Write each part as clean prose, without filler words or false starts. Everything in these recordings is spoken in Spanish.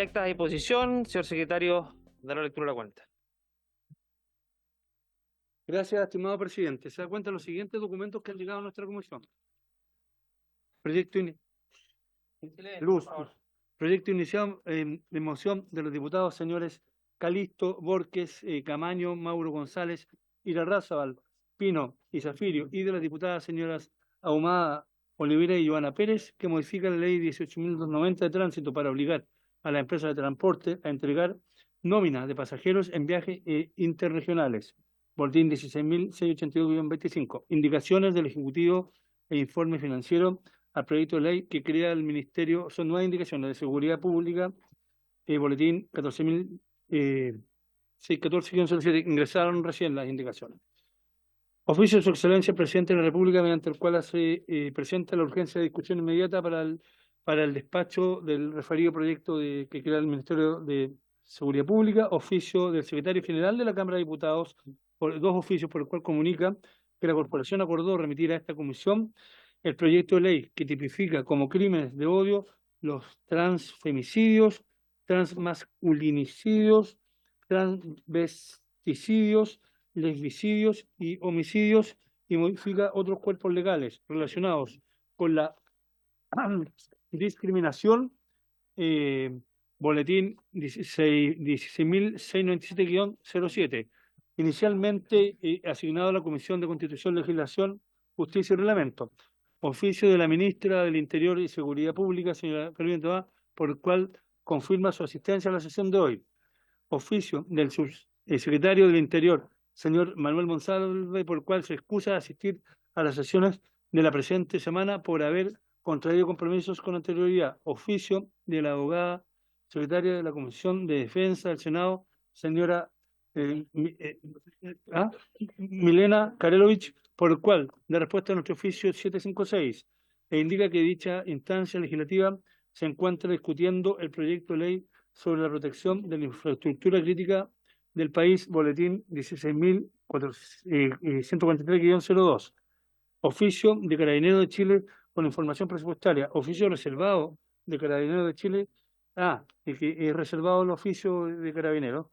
actas a disposición. Señor secretario, dará lectura a la cuenta. Gracias, estimado presidente. Se da cuenta de los siguientes documentos que han llegado a nuestra comisión. Proyecto inicial de moción de los diputados señores Calisto, Borges, Camaño, Mauro González, Irarrázaval, Pino y Zafirio, y de las diputadas señoras Ahumada, Olivera y Joana Pérez, que modifica la ley 18.290 de tránsito para obligar a la empresa de transporte a entregar nómina de pasajeros en viajes interregionales. Boletín 16.682-25. Indicaciones del Ejecutivo e informe financiero al proyecto de ley que crea el Ministerio. Son nuevas indicaciones de Seguridad Pública. Boletín 14.614-07. Ingresaron recién las indicaciones. Oficio de su excelencia el presidente de la República, mediante el cual se presenta la urgencia de discusión inmediata para el despacho del referido proyecto que crea el Ministerio de Seguridad Pública. Oficio del secretario general de la Cámara de Diputados, dos oficios por el cual comunica que la corporación acordó remitir a esta comisión el proyecto de ley que tipifica como crímenes de odio los transfemicidios, transmasculinicidios, transvesticidios, lesbicidios y homicidios, y modifica otros cuerpos legales relacionados con la discriminación. Boletín 16.697-07, inicialmente asignado a la Comisión de Constitución, Legislación, Justicia y Reglamento. Oficio de la ministra del Interior y Seguridad Pública, señora Carolina Toá, por el cual confirma su asistencia a la sesión de hoy. Oficio del subsecretario del Interior, señor Manuel Monsalve, por el cual se excusa de asistir a las sesiones de la presente semana por haber contraído compromisos con anterioridad. Oficio de la abogada secretaria de la Comisión de Defensa del Senado, señora Milena Karelovich, por el cual da respuesta a nuestro oficio 756 e indica que dicha instancia legislativa se encuentra discutiendo el proyecto de ley sobre la protección de la infraestructura crítica del país, boletín 16.143-02. Oficio de Carabineros de Chile con información presupuestaria. Oficio reservado de Carabineros de Chile. Y que es reservado el oficio de Carabineros.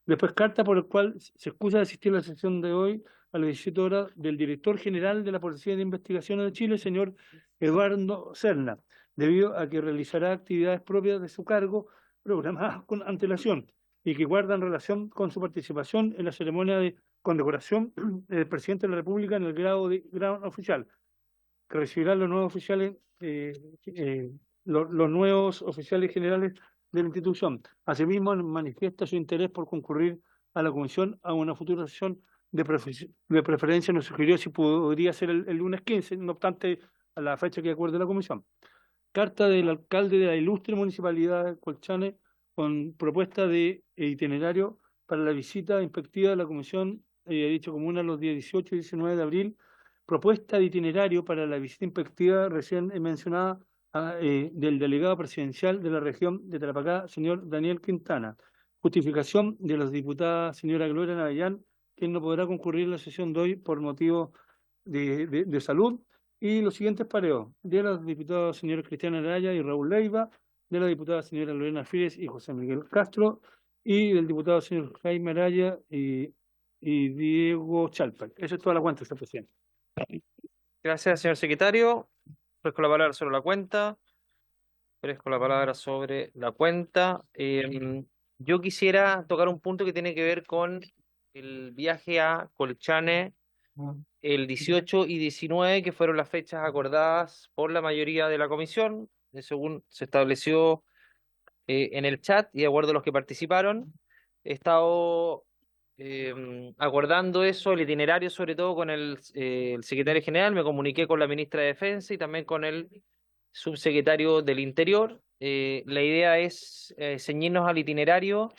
Después, carta por el cual se excusa de asistir a la sesión de hoy a las 17 horas del director general de la Policía de Investigaciones de Chile, señor Eduardo Serna, debido a que realizará actividades propias de su cargo programadas con antelación y que guardan relación con su participación en la ceremonia de condecoración del presidente de la República en el grado de gran oficial, que recibirán los nuevos oficiales, los nuevos oficiales generales de la institución. Asimismo, manifiesta su interés por concurrir a la comisión a una futura sesión de preferencia. Nos sugirió si podría ser el lunes 15, no obstante a la fecha que acuerde la comisión. Carta del alcalde de la ilustre municipalidad de Colchane con propuesta de itinerario para la visita inspectiva de la comisión dicho comuna los días 18 y 19 de abril. Propuesta de itinerario para la visita inspectiva recién mencionada del delegado presidencial de la región de Tarapacá, señor Daniel Quintana. Justificación de la diputada señora Gloria Navellán, quien no podrá concurrir a la sesión de hoy por motivo de salud. Y los siguientes pareos: de los diputados señores Cristian Araya y Raúl Leiva, de la diputada señora Lorena Fírez y José Miguel Castro, y del diputado señor Jaime Araya y Diego Chalper. Esa es toda la cuenta, señor presidente. Gracias, señor secretario. Ofrezco la palabra sobre la cuenta. Yo quisiera tocar un punto que tiene que ver con el viaje a Colchane el 18 y 19, que fueron las fechas acordadas por la mayoría de la comisión, según se estableció en el chat y de acuerdo a los que participaron. He estado acordando eso, el itinerario, sobre todo con el secretario general. Me comuniqué con la ministra de Defensa y también con el subsecretario del Interior. La idea es ceñirnos al itinerario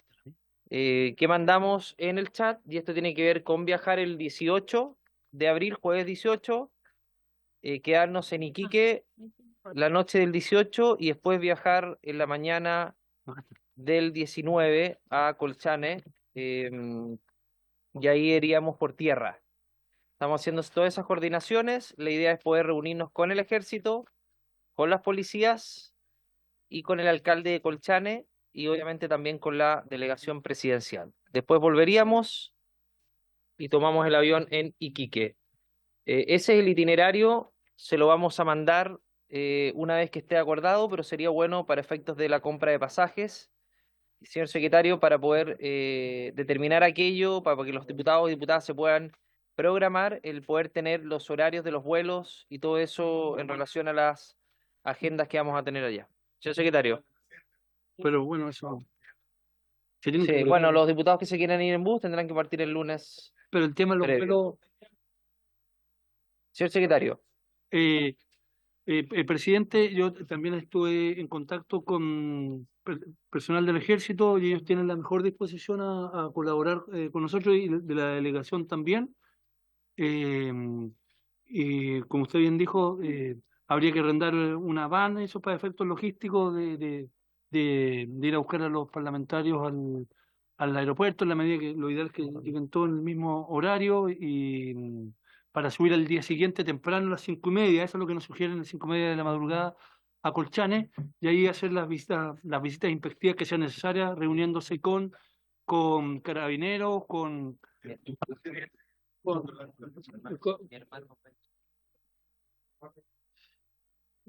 que mandamos en el chat, y esto tiene que ver con viajar el 18 de abril, jueves 18, quedarnos en Iquique la noche del 18 y después viajar en la mañana del 19 a Colchane, y ahí iríamos por tierra. Estamos haciendo todas esas coordinaciones. La idea es poder reunirnos con el ejército, con las policías y con el alcalde de Colchane y obviamente también con la delegación presidencial. Después volveríamos y tomamos el avión en Iquique. Ese es el itinerario, se lo vamos a mandar una vez que esté acordado, pero sería bueno para efectos de la compra de pasajes, señor secretario, para poder determinar aquello, para que los diputados y diputadas se puedan programar, el poder tener los horarios de los vuelos y todo eso en relación a las agendas que vamos a tener allá. Señor secretario. Pero bueno, eso se tienen que Sí, colocar. bueno, los diputados que se quieran ir en bus tendrán que partir el lunes Pero el tema de los previo. vuelos, Señor secretario. eh, presidente, yo también estuve en contacto con personal del ejército y ellos tienen la mejor disposición a colaborar con nosotros y de la delegación también. Eh, y como usted bien dijo, habría que arrendar una van, eso para efectos logísticos de ir a buscar a los parlamentarios al aeropuerto, en la medida que lo ideal es que lleguen todos en el mismo horario y para subir al día siguiente temprano a las 5:30, eso es lo que nos sugieren a las 5:30 de la madrugada a Colchane, y ahí hacer las visitas inspectivas que sean necesarias, reuniéndose con carabineros, con, con-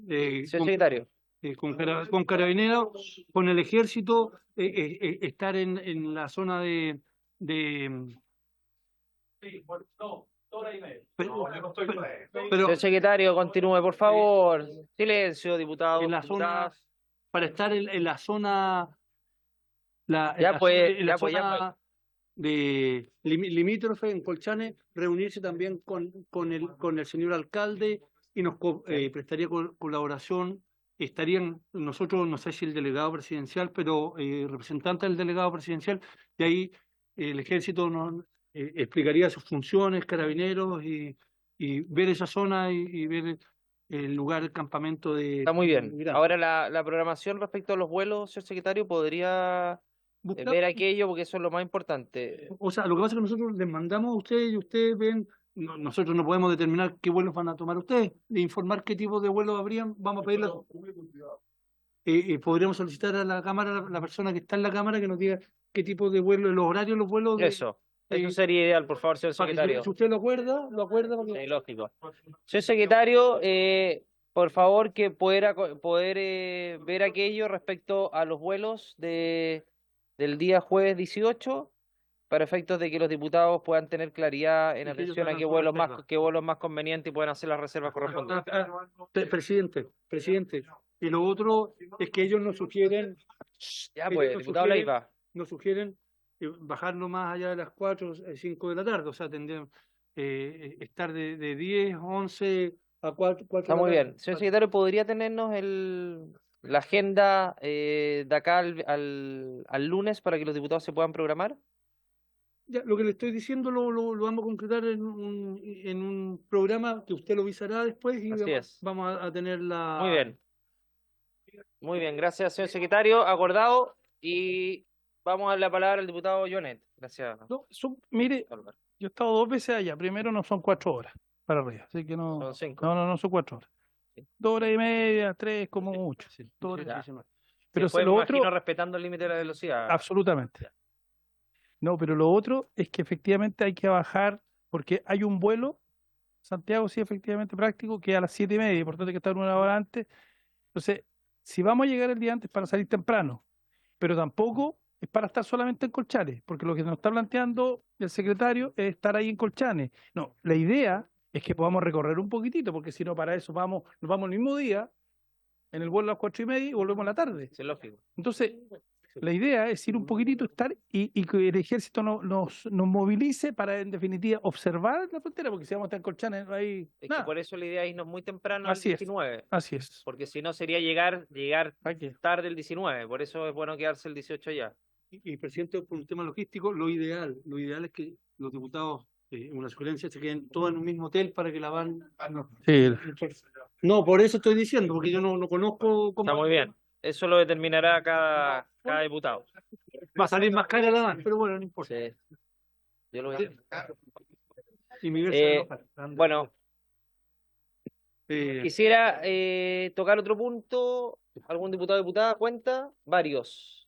eh, Señor con, secretario. con carabineros, con el ejército, estar en la zona de pero Señor secretario, continúe, por favor. Silencio, diputados, en la zona, diputadas. para estar en la zona, Ya pues, en la ya pues, ya pues. zona de limítrofe en Colchane, reunirse también con el señor alcalde y nos prestaría colaboración. Estarían nosotros, no sé si el delegado presidencial, pero representante del delegado presidencial, y ahí el ejército nos explicaría sus funciones, carabineros, y ver esa zona y ver el lugar, el campamento Está muy bien. Miranda. Ahora la programación respecto a los vuelos, señor secretario, podría ver aquello porque eso es lo más importante. O sea, lo que pasa es que nosotros les mandamos a ustedes y ustedes ven, nosotros no podemos determinar qué vuelos van a tomar ustedes, de informar qué tipo de vuelos habrían, vamos a pedirle, podríamos solicitar a la Cámara, la persona que está en la Cámara, que nos diga qué tipo de vuelo, los horarios, los vuelos Eso sería ideal, por favor, señor para que secretario. si usted lo acuerda para que... Sí, lógico. Señor secretario, por favor, que poder ver aquello respecto a los vuelos del día jueves 18, para efectos de que los diputados puedan tener claridad en Y que ellos atención a hagan qué su vuelos reserva. qué vuelos más convenientes y puedan hacer las reservas correspondientes. Presidente, y lo otro es que ellos nos sugieren, Ya, ellos pues, diputado Leiva. nos sugieren bajarlo más allá de las 4 5 de la tarde, o sea, tendrían estar de 10 11 a 4 Está de la muy tarde. bien. Señor secretario, ¿podría tenernos la agenda de acá al lunes para que los diputados se puedan programar? Ya, lo que le estoy diciendo lo vamos a concretar en un programa que usted lo visará después y Así es. vamos a tener Muy bien. Muy bien, gracias, señor secretario. Acordado. Y vamos a dar la palabra al diputado Jonet. Gracias. No, mire, Álvaro. yo he estado 2 veces allá. Primero no son 4 horas para arriba, así que no, Son 5. no son 4 horas. Sí. 2 horas y media, 3 como mucho. Sí, 2 horas. Ya. Pero Después lo me otro, imagino respetando el límite de la velocidad. absolutamente. No, pero lo otro es que efectivamente hay que bajar, porque hay un vuelo, Santiago sí efectivamente práctico, que es a las 7:30, por tanto hay que estar 1 hora antes. Entonces, si vamos a llegar el día antes para salir temprano, pero tampoco es para estar solamente en Colchane, porque lo que nos está planteando el secretario es estar ahí en Colchane. No, la idea es que podamos recorrer un poquitito, porque si no, para eso nos vamos el mismo día, en el vuelo a las 4:30 y volvemos a la tarde. Sí, es lógico. Entonces, la idea es ir un poquitito, estar y que el ejército nos movilice para, en definitiva, observar la frontera, porque si vamos a estar en Colchane, ahí. Es que Nada. por eso la idea es irnos muy temprano al Así es. 19. Así es. Porque si no sería llegar Aquí. tarde el 19. Por eso es bueno quedarse el 18 ya. Y presidente, por un tema logístico, lo ideal es que los diputados, una sugerencia, se queden todos en un mismo hotel para que la van. Sí. No, por eso estoy diciendo, porque yo no conozco cómo. Está muy bien. Eso lo determinará cada diputado. Va a salir más cara la van, pero bueno, no importa. Sí. Yo lo voy a... Y Miguel se va a enojar. Bueno, Eh, quisiera tocar otro punto. ¿Algún diputado o diputada cuenta? Varios.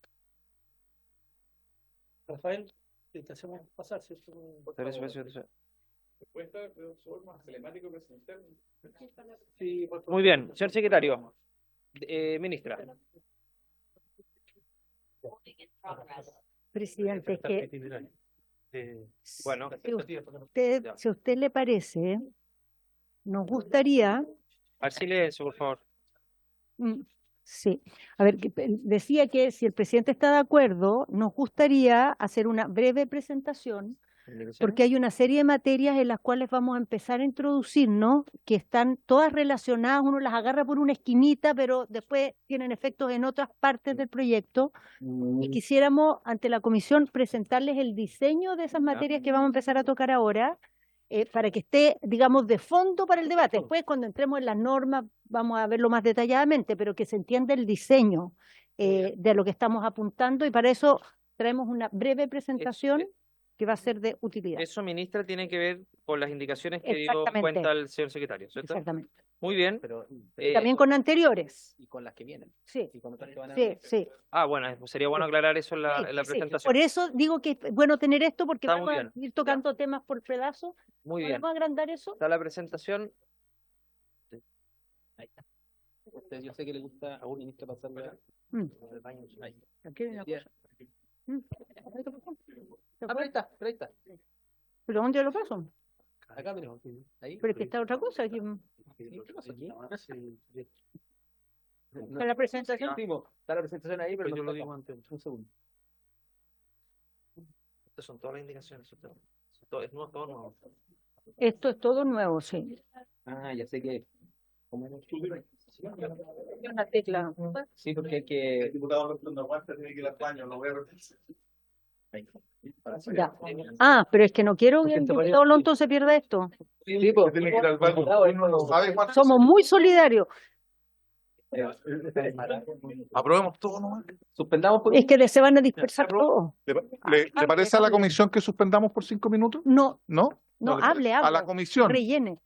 Rafael, te hacemos pasar, ¿cierto? Por favor. Sí, por favor. Muy bien, señor secretario. Ministra. Presidente, es que Bueno, si a usted le parece, nos gustaría, al silencio, por favor. sí, a ver, decía que si el presidente está de acuerdo, nos gustaría hacer una breve presentación, porque hay una serie de materias en las cuales vamos a empezar a introducirnos, que están todas relacionadas, uno las agarra por una esquinita, pero después tienen efectos en otras partes del proyecto, y quisiéramos ante la comisión presentarles el diseño de esas materias que vamos a empezar a tocar ahora, para que esté, digamos, de fondo para el debate. Después, cuando entremos en las normas, vamos a verlo más detalladamente, pero que se entienda el diseño de lo que estamos apuntando, y para eso traemos una breve presentación que va a ser de utilidad. Eso, ministra, tiene que ver con las indicaciones que dio Exactamente. cuenta el señor secretario, ¿cierto? Exactamente. Muy bien. Pero, También con anteriores. y con las que vienen. Sí, Y con otras que van a sí, venir. sí. Bueno, sería bueno aclarar eso en Sí, la sí. presentación. Por eso digo que es bueno tener esto, porque Está muy vamos a bien. ir tocando temas por pedazos. Muy bien. ¿Podemos agrandar eso? Está la presentación. Ahí está. Usted, yo sé que le gusta a un ministro pasarle Mm. al baño. Ahí. Aquí hay una cosa. Pero ahí está, pero ahí está. ¿Pero dónde lo paso? Acá tenemos. Ahí. Pero es que está otra cosa aquí. ¿Qué pasa aquí? Está la presentación. Está la presentación ahí, pero Yo no lo está digo acá. Un segundo. Estas son todas las indicaciones. ¿Cierto? Es nuevo, todo nuevo. Esto es todo nuevo, sí. Ah, ya sé que. ¿Cómo es? Una tecla. Sí, porque hay que. El diputado no aguanta, tiene que ir al baño, lo voy a repetir. Ahí. Ahora sí. Ya. Ah, pero es que no quiero que el Porque diputado Lonto se pierda esto. Sí, pues. Tiene que ir al baño. Uno no sabe cuánto. Somos muy solidarios. Aprobemos todo nomás. Suspendamos por Es que se van a dispersar todos. ¿Le parece a la comisión que suspendamos por 5 minutos? No, ¿No? no, le parece. hable. A la comisión. Rellene.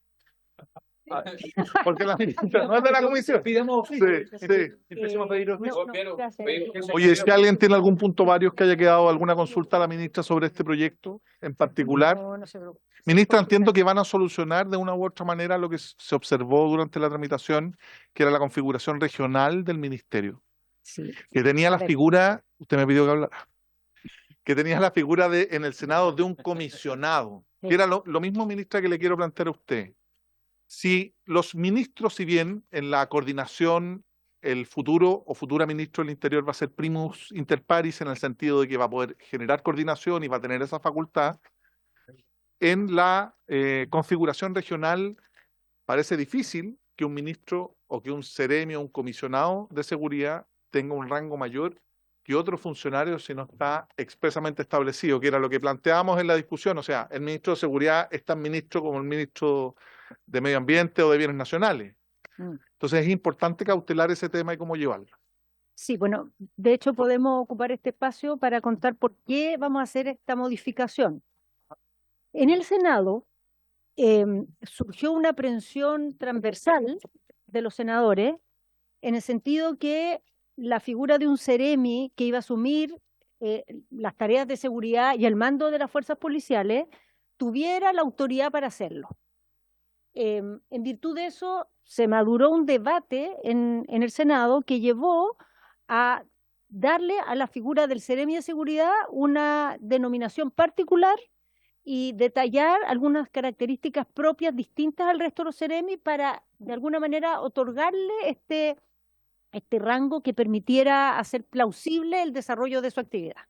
Porque la ministra no es de la comisión. Pidamos Sí, sí. Empecemos a pedir oficio. Gracias. Oye, si alguien tiene algún punto varios que haya quedado alguna consulta a la ministra sobre este proyecto en particular. No se preocupe. Ministra, entiendo que van a solucionar de una u otra manera lo que se observó durante la tramitación, que era la configuración regional del ministerio, Sí. que tenía la Correcto. figura, usted me pidió que hablara, que tenía la figura en el Senado de un comisionado, Sí. que era lo mismo, ministra, que le quiero plantear a usted. Si los ministros, si bien en la coordinación el futuro o futura ministro del Interior va a ser primus inter pares en el sentido de que va a poder generar coordinación y va a tener esa facultad, en la configuración regional parece difícil que un ministro o que un seremio o un comisionado de seguridad tenga un rango mayor que otro funcionario si no está expresamente establecido, que era lo que planteábamos en la discusión. O sea, el ministro de Seguridad es tan ministro como el ministro de Medio Ambiente o de Bienes Nacionales. Entonces es importante cautelar ese tema y cómo llevarlo. Sí, bueno, de hecho podemos ocupar este espacio para contar por qué vamos a hacer esta modificación. En el Senado surgió una aprehensión transversal de los senadores en el sentido que la figura de un seremi que iba a asumir las tareas de seguridad y el mando de las fuerzas policiales tuviera la autoridad para hacerlo. En virtud de eso, se maduró un debate en el Senado que llevó a darle a la figura del seremi de seguridad una denominación particular y detallar algunas características propias distintas al resto de los seremi para, de alguna manera, otorgarle este rango que permitiera hacer plausible el desarrollo de su actividad.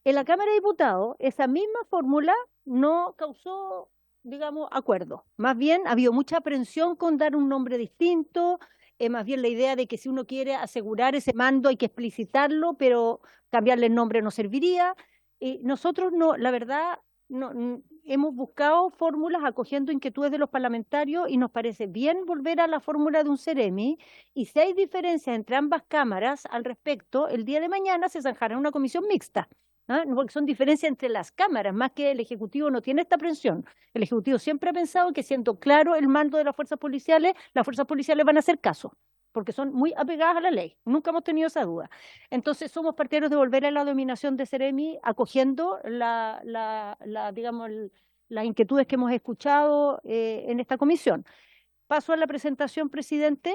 En la Cámara de Diputados, esa misma fórmula no causó, digamos, acuerdo. Más bien, ha habido mucha aprensión con dar un nombre distinto, más bien la idea de que si uno quiere asegurar ese mando hay que explicitarlo, pero cambiarle el nombre no serviría. Nosotros no, la verdad, no, hemos buscado fórmulas acogiendo inquietudes de los parlamentarios y nos parece bien volver a la fórmula de un seremi, y si hay diferencias entre ambas cámaras al respecto, el día de mañana se zanjará una comisión mixta. Porque son diferencias entre las cámaras, más que el Ejecutivo no tiene esta aprensión. El Ejecutivo siempre ha pensado que siendo claro el mando de las fuerzas policiales van a hacer caso. porque son muy apegadas a la ley. Nunca hemos tenido esa duda. Entonces somos partidarios de volver a la dominación de Seremi, acogiendo digamos, las inquietudes que hemos escuchado en esta comisión. Paso a la presentación, presidente.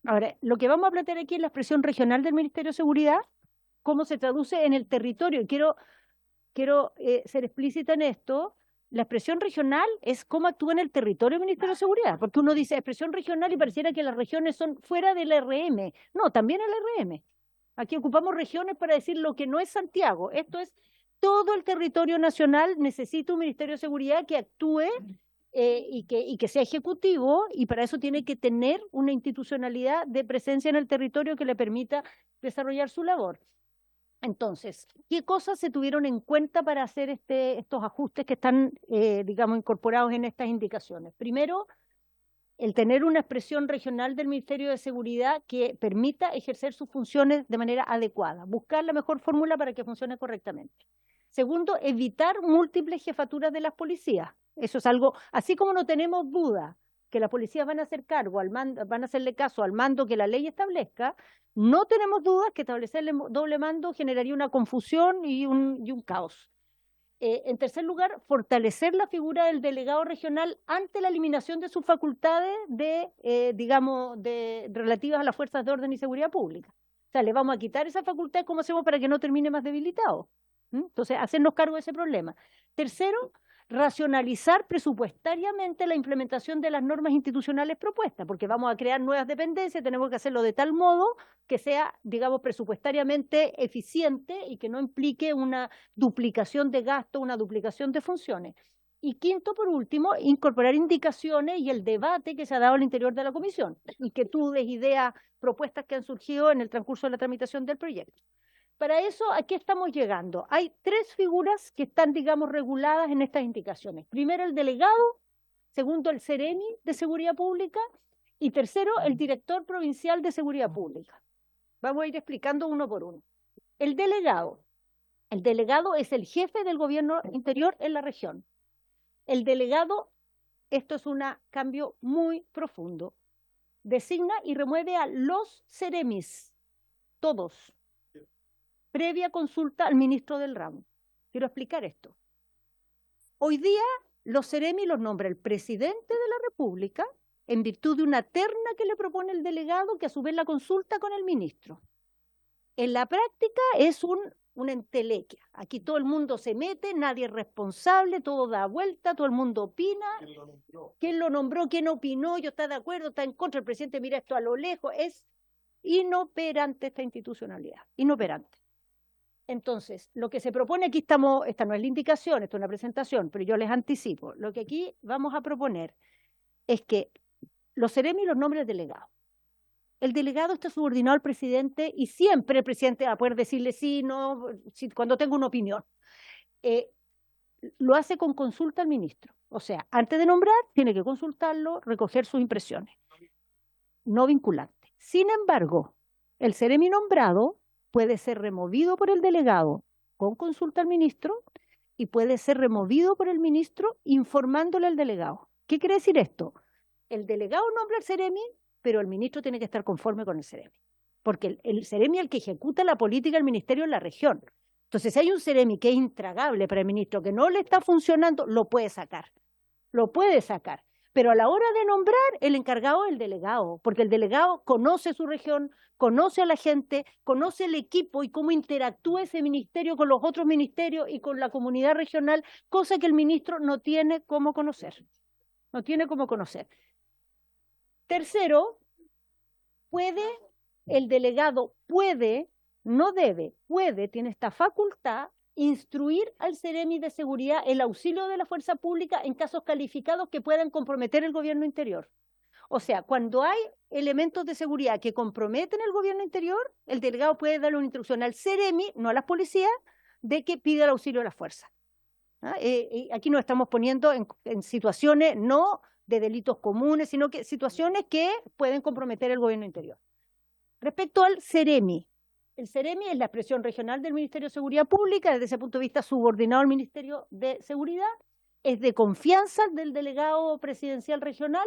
Ahora, lo que vamos a plantear aquí es la expresión regional del Ministerio de Seguridad, cómo se traduce en el territorio. Y quiero ser explícita en esto. La expresión regional es cómo actúa en el territorio del Ministerio de Seguridad, porque uno dice expresión regional y pareciera que las regiones son fuera del RM. No, también el RM. Aquí ocupamos regiones para decir lo que no es Santiago. Esto es todo el territorio nacional necesita un Ministerio de Seguridad que actúe y que sea ejecutivo, y para eso tiene que tener una institucionalidad de presencia en el territorio que le permita desarrollar su labor. Entonces, ¿qué cosas se tuvieron en cuenta para hacer estos ajustes que están, digamos, incorporados en estas indicaciones? Primero, el tener una expresión regional del Ministerio de Seguridad que permita ejercer sus funciones de manera adecuada, buscar la mejor fórmula para que funcione correctamente. Segundo, evitar múltiples jefaturas de las policías. Eso es algo, así como no tenemos duda que las policías van a hacer cargo, van a hacerle caso al mando que la ley establezca, no tenemos dudas que establecerle doble mando generaría una confusión y un caos. En tercer lugar, fortalecer la figura del delegado regional ante la eliminación de sus facultades relativas a las fuerzas de orden y seguridad pública. O sea, le vamos a quitar esa facultad. ¿Cómo hacemos para que no termine más debilitado? Entonces, hacernos cargo de ese problema. Tercero, racionalizar presupuestariamente la implementación de las normas institucionales propuestas, porque vamos a crear nuevas dependencias, tenemos que hacerlo de tal modo que sea, digamos, presupuestariamente eficiente y que no implique una duplicación de gasto, una duplicación de funciones. Y quinto, por último, incorporar indicaciones y el debate que se ha dado al interior de la comisión, inquietudes, ideas, propuestas que han surgido en el transcurso de la tramitación del proyecto. Para eso, ¿a qué estamos llegando? Hay tres figuras que están, digamos, reguladas en estas indicaciones. Primero, el delegado. Segundo, el Seremi de Seguridad Pública. Y tercero, el director provincial de Seguridad Pública. Vamos a ir explicando uno por uno. El delegado. El delegado es el jefe del gobierno interior en la región. El delegado, esto es un cambio muy profundo, designa y remueve a los Seremis, todos, previa consulta al ministro del ramo. Quiero explicar esto. Hoy día los Seremi los nombra el presidente de la República en virtud de una terna que le propone el delegado, que a su vez la consulta con el ministro. En la práctica es una entelequia. Aquí todo el mundo se mete, nadie es responsable, todo da vuelta, todo el mundo opina. ¿Quién lo nombró? ¿Quién opinó? Yo está de acuerdo, está en contra, el presidente mira esto a lo lejos. Es inoperante esta institucionalidad, inoperante. Entonces, lo que se propone aquí, esta no es la indicación, esto es una presentación, pero yo les anticipo. Lo que aquí vamos a proponer es que los Seremi los nombres del delegado. El delegado está subordinado al presidente y siempre el presidente va a poder decirle sí, no, sí, cuando tenga una opinión. Lo hace con consulta al ministro. O sea, antes de nombrar, tiene que consultarlo, recoger sus impresiones. No vinculante. Sin embargo, el Seremi nombrado puede ser removido por el delegado con consulta al ministro y puede ser removido por el ministro informándole al delegado. ¿Qué quiere decir esto? El delegado nombra al Seremi, pero el ministro tiene que estar conforme con el Seremi, porque el Seremi es el que ejecuta la política del ministerio en la región. Entonces, si hay un Seremi que es intragable para el ministro, que no le está funcionando, lo puede sacar, pero a la hora de nombrar, el encargado es el delegado, porque el delegado conoce su región, conoce a la gente, conoce el equipo y cómo interactúa ese ministerio con los otros ministerios y con la comunidad regional, cosa que el ministro no tiene cómo conocer. No tiene cómo conocer. Tercero, el delegado puede, no debe, tiene esta facultad, instruir al Seremi de Seguridad el auxilio de la fuerza pública en casos calificados que puedan comprometer el gobierno interior. O sea, cuando hay elementos de seguridad que comprometen el gobierno interior, el delegado puede darle una instrucción al Seremi, no a las policías, de que pida el auxilio de la fuerza. Aquí nos estamos poniendo en situaciones no de delitos comunes, sino que situaciones que pueden comprometer el gobierno interior. Respecto al Seremi, el Seremi es la expresión regional del Ministerio de Seguridad Pública, desde ese punto de vista subordinado al Ministerio de Seguridad, es de confianza del delegado presidencial regional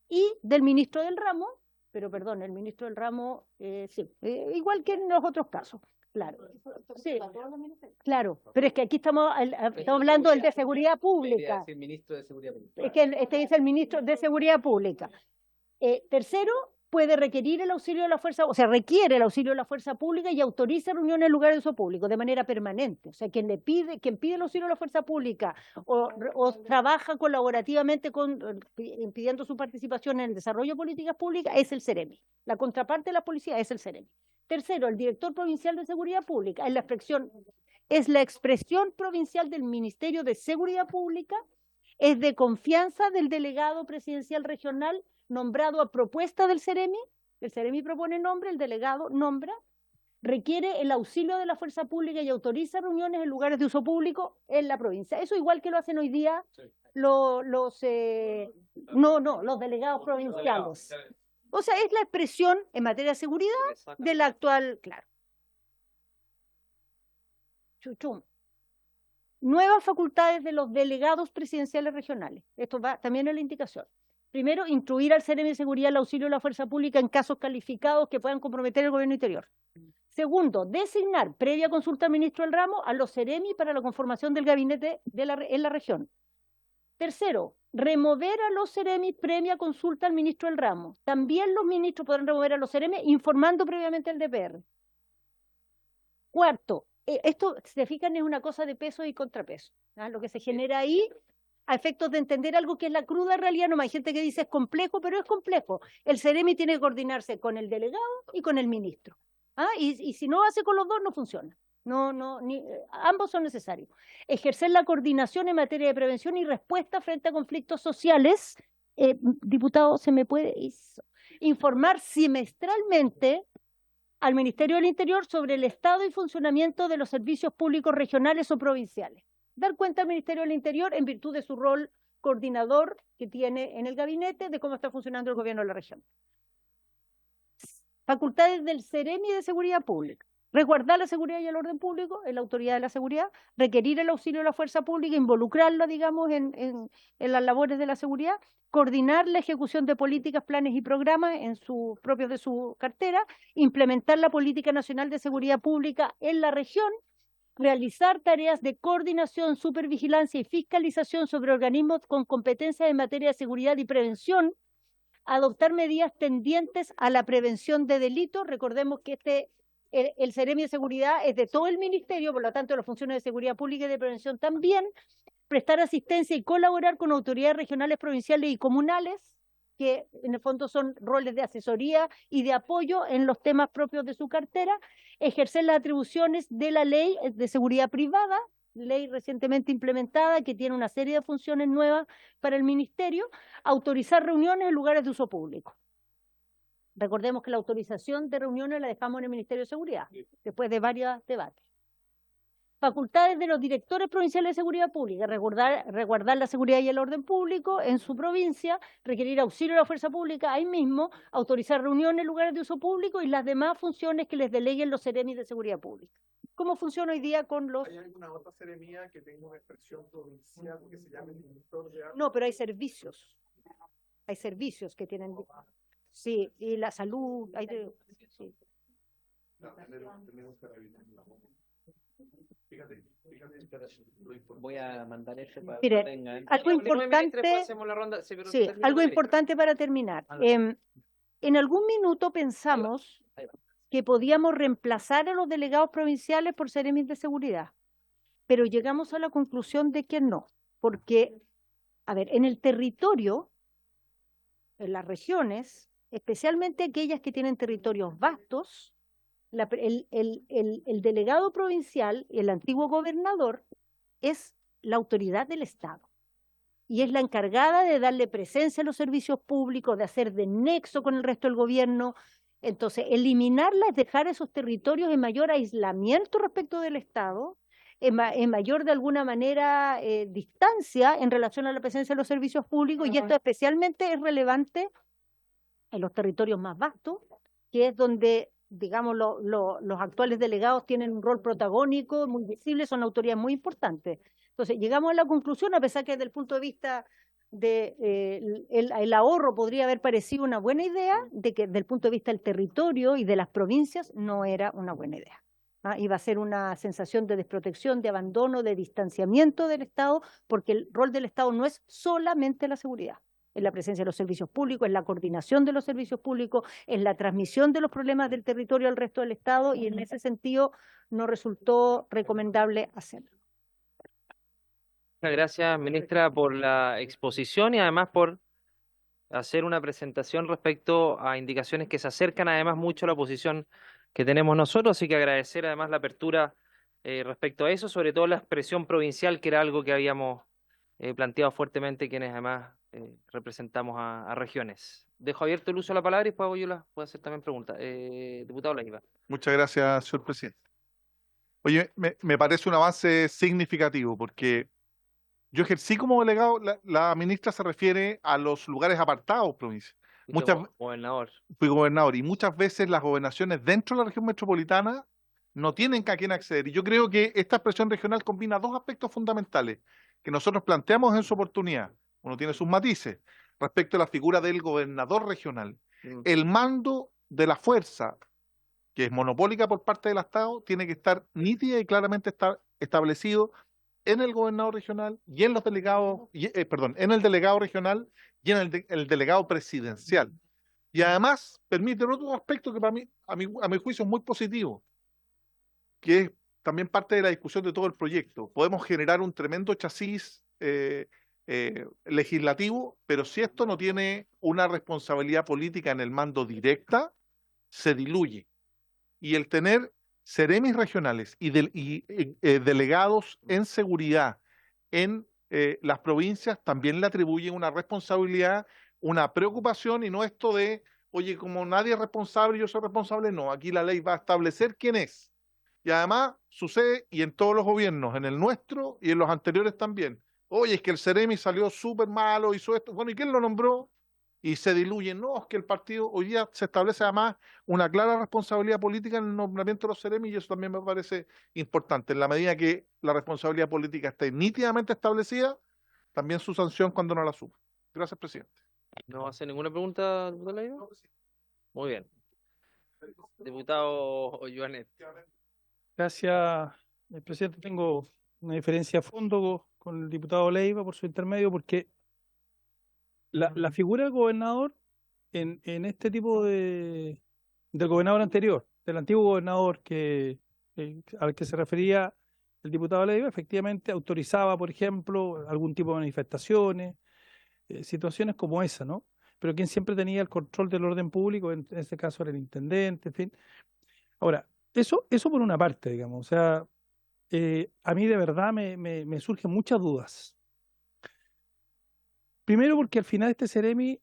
y del ministro del ramo, pero perdón, el ministro del ramo, sí, igual que en los otros casos, claro. Sí, claro, pero es que aquí estamos hablando del de seguridad pública. El ministro de Seguridad Pública. Es que este dice el ministro de Seguridad Pública. Tercero, puede requerir el auxilio de la fuerza, o sea, requiere el auxilio de la fuerza pública y autoriza reuniones en lugares de uso público de manera permanente. O sea, quien pide el auxilio de la fuerza pública o trabaja colaborativamente impidiendo su participación en el desarrollo de políticas públicas es el CEREMI. La contraparte de la policía es el CEREMI. Tercero, el director provincial de Seguridad Pública es la expresión provincial del Ministerio de Seguridad Pública, es de confianza del delegado presidencial regional nombrado a propuesta del CEREMI. El CEREMI propone nombre, el delegado nombra, requiere el auxilio de la fuerza pública y autoriza reuniones en lugares de uso público en la provincia. Eso igual que lo hacen hoy día los delegados provinciales. O sea, es la expresión en materia de seguridad de la actual, claro. Chuchum. Nuevas facultades de los delegados presidenciales regionales. Esto va también en la indicación. Primero, instruir al CEREMI de Seguridad el auxilio de la fuerza pública en casos calificados que puedan comprometer el gobierno interior. Segundo, designar, previa consulta al ministro del ramo, a los CEREMI para la conformación del gabinete en la región. Tercero, remover a los CEREMI previa consulta al ministro del ramo. También los ministros podrán remover a los CEREMI informando previamente al DPR. Cuarto, esto, si se fijan, es una cosa de peso y contrapeso. ¿Ah? Lo que se genera ahí, a efectos de entender algo que es la cruda realidad, no hay gente que dice es complejo, pero es complejo. El CEREMI tiene que coordinarse con el delegado y con el ministro. ¿Ah? Y si no hace con los dos, no funciona. Ambos son necesarios. Ejercer la coordinación en materia de prevención y respuesta frente a conflictos sociales. Diputado, ¿se me puede informar semestralmente al Ministerio del Interior sobre el estado y funcionamiento de los servicios públicos regionales o provinciales? Dar cuenta al Ministerio del Interior en virtud de su rol coordinador que tiene en el gabinete de cómo está funcionando el gobierno de la región. Facultades del CEREMI de Seguridad Pública. Resguardar la seguridad y el orden público, en la autoridad de la seguridad, requerir el auxilio de la fuerza pública, involucrarla, digamos, en las labores de la seguridad, coordinar la ejecución de políticas, planes y programas propios de su cartera, implementar la política nacional de seguridad pública en la región, realizar tareas de coordinación, supervigilancia y fiscalización sobre organismos con competencias en materia de seguridad y prevención, adoptar medidas tendientes a la prevención de delitos. Recordemos que el CEREMI de Seguridad es de todo el ministerio, por lo tanto las funciones de seguridad pública y de prevención también, prestar asistencia y colaborar con autoridades regionales, provinciales y comunales, que en el fondo son roles de asesoría y de apoyo en los temas propios de su cartera, ejercer las atribuciones de la ley de seguridad privada, ley recientemente implementada que tiene una serie de funciones nuevas para el ministerio, autorizar reuniones en lugares de uso público. Recordemos que la autorización de reuniones la dejamos en el Ministerio de Seguridad, después de varios debates. Facultades de los directores provinciales de seguridad pública, resguardar la seguridad y el orden público en su provincia, requerir auxilio de la fuerza pública ahí mismo, autorizar reuniones en lugares de uso público y las demás funciones que les deleguen los CEREMI de seguridad pública. ¿Cómo funciona hoy día con los...? ¿Hay alguna otra seremía que tenga una expresión provincial que se llame director de arte? No, pero hay servicios. Hay servicios que tienen... Sí, y la salud... Sí. Voy a mandar ese para Mire, que tengan. algo importante, sí, algo importante para terminar. En algún minuto pensamos que podíamos reemplazar a los delegados provinciales por CEREMI de seguridad, pero llegamos a la conclusión de que no, porque, a ver, en el territorio, en las regiones, especialmente aquellas que tienen territorios vastos, el delegado provincial, el antiguo gobernador, es la autoridad del Estado y es la encargada de darle presencia a los servicios públicos, de hacer de nexo con el resto del gobierno. Entonces, eliminarla es dejar esos territorios en mayor aislamiento respecto del Estado, en mayor de alguna manera distancia en relación a la presencia de los servicios públicos, y esto especialmente es relevante en los territorios más vastos, que es donde, digamos, los actuales delegados tienen un rol protagónico muy visible, son autoridades muy importantes. Entonces, llegamos a la conclusión, a pesar que desde el punto de vista el ahorro podría haber parecido una buena idea, de que desde el punto de vista del territorio y de las provincias no era una buena idea. Iba a ser una sensación de desprotección, de abandono, de distanciamiento del Estado, porque el rol del Estado no es solamente la seguridad. Es la presencia de los servicios públicos, es la coordinación de los servicios públicos, es la transmisión de los problemas del territorio al resto del Estado, y en ese sentido no resultó recomendable hacerlo. Muchas gracias, ministra, por la exposición y además por hacer una presentación respecto a indicaciones que se acercan además mucho a la posición que tenemos nosotros, así que agradecer además la apertura respecto a eso, sobre todo la expresión provincial, que era algo que habíamos planteado fuertemente quienes además representamos a regiones. Dejo abierto el uso de la palabra y después yo la puedo hacer también preguntas. Diputado Leiva. Muchas gracias, señor presidente. Oye, me parece un avance significativo porque yo ejercí como delegado, la ministra se refiere a los lugares apartados, provincia. Gobernador. Fui gobernador y muchas veces las gobernaciones dentro de la región metropolitana no tienen a quién acceder. Y yo creo que esta expresión regional combina dos aspectos fundamentales que nosotros planteamos en su oportunidad. Uno tiene sus matices respecto a la figura del gobernador regional. El mando de la fuerza, que es monopólica por parte del Estado, tiene que estar nítida y claramente establecido en el gobernador regional y en los delegados, en el delegado regional y en el delegado presidencial. Y además permite otro aspecto que para mí, a mi juicio, es muy positivo, que es también parte de la discusión de todo el proyecto. Podemos generar un tremendo chasis legislativo, pero si esto no tiene una responsabilidad política en el mando directa, se diluye. Y el tener seremis regionales y delegados en seguridad en las provincias también le atribuyen una responsabilidad, una preocupación, y no esto de, oye, como nadie es responsable, yo soy responsable. No, aquí la ley va a establecer quién es. Y además sucede, y en todos los gobiernos, en el nuestro y en los anteriores también. Oye, es que el seremi salió súper malo, hizo esto. Bueno, ¿y quién lo nombró? Y se diluye. No, es que el partido, hoy día se establece además una clara responsabilidad política en el nombramiento de los seremi, y eso también me parece importante. En la medida que la responsabilidad política esté nítidamente establecida, también su sanción cuando no la asume. Gracias, presidente. ¿No va a hacer ninguna pregunta, diputado Leiva? Muy bien. Diputado Joanet. Gracias, presidente. Tengo una diferencia a fondo con el diputado Leiva por su intermedio, porque la figura del gobernador en este tipo del gobernador anterior, del antiguo gobernador al que se refería el diputado Leiva, efectivamente autorizaba, por ejemplo, algún tipo de manifestaciones, situaciones como esa, ¿no? Pero quien siempre tenía el control del orden público, en este caso era el intendente, en fin. Ahora, eso por una parte, digamos, o sea, a mí de verdad me surgen muchas dudas. Primero porque al final este seremi,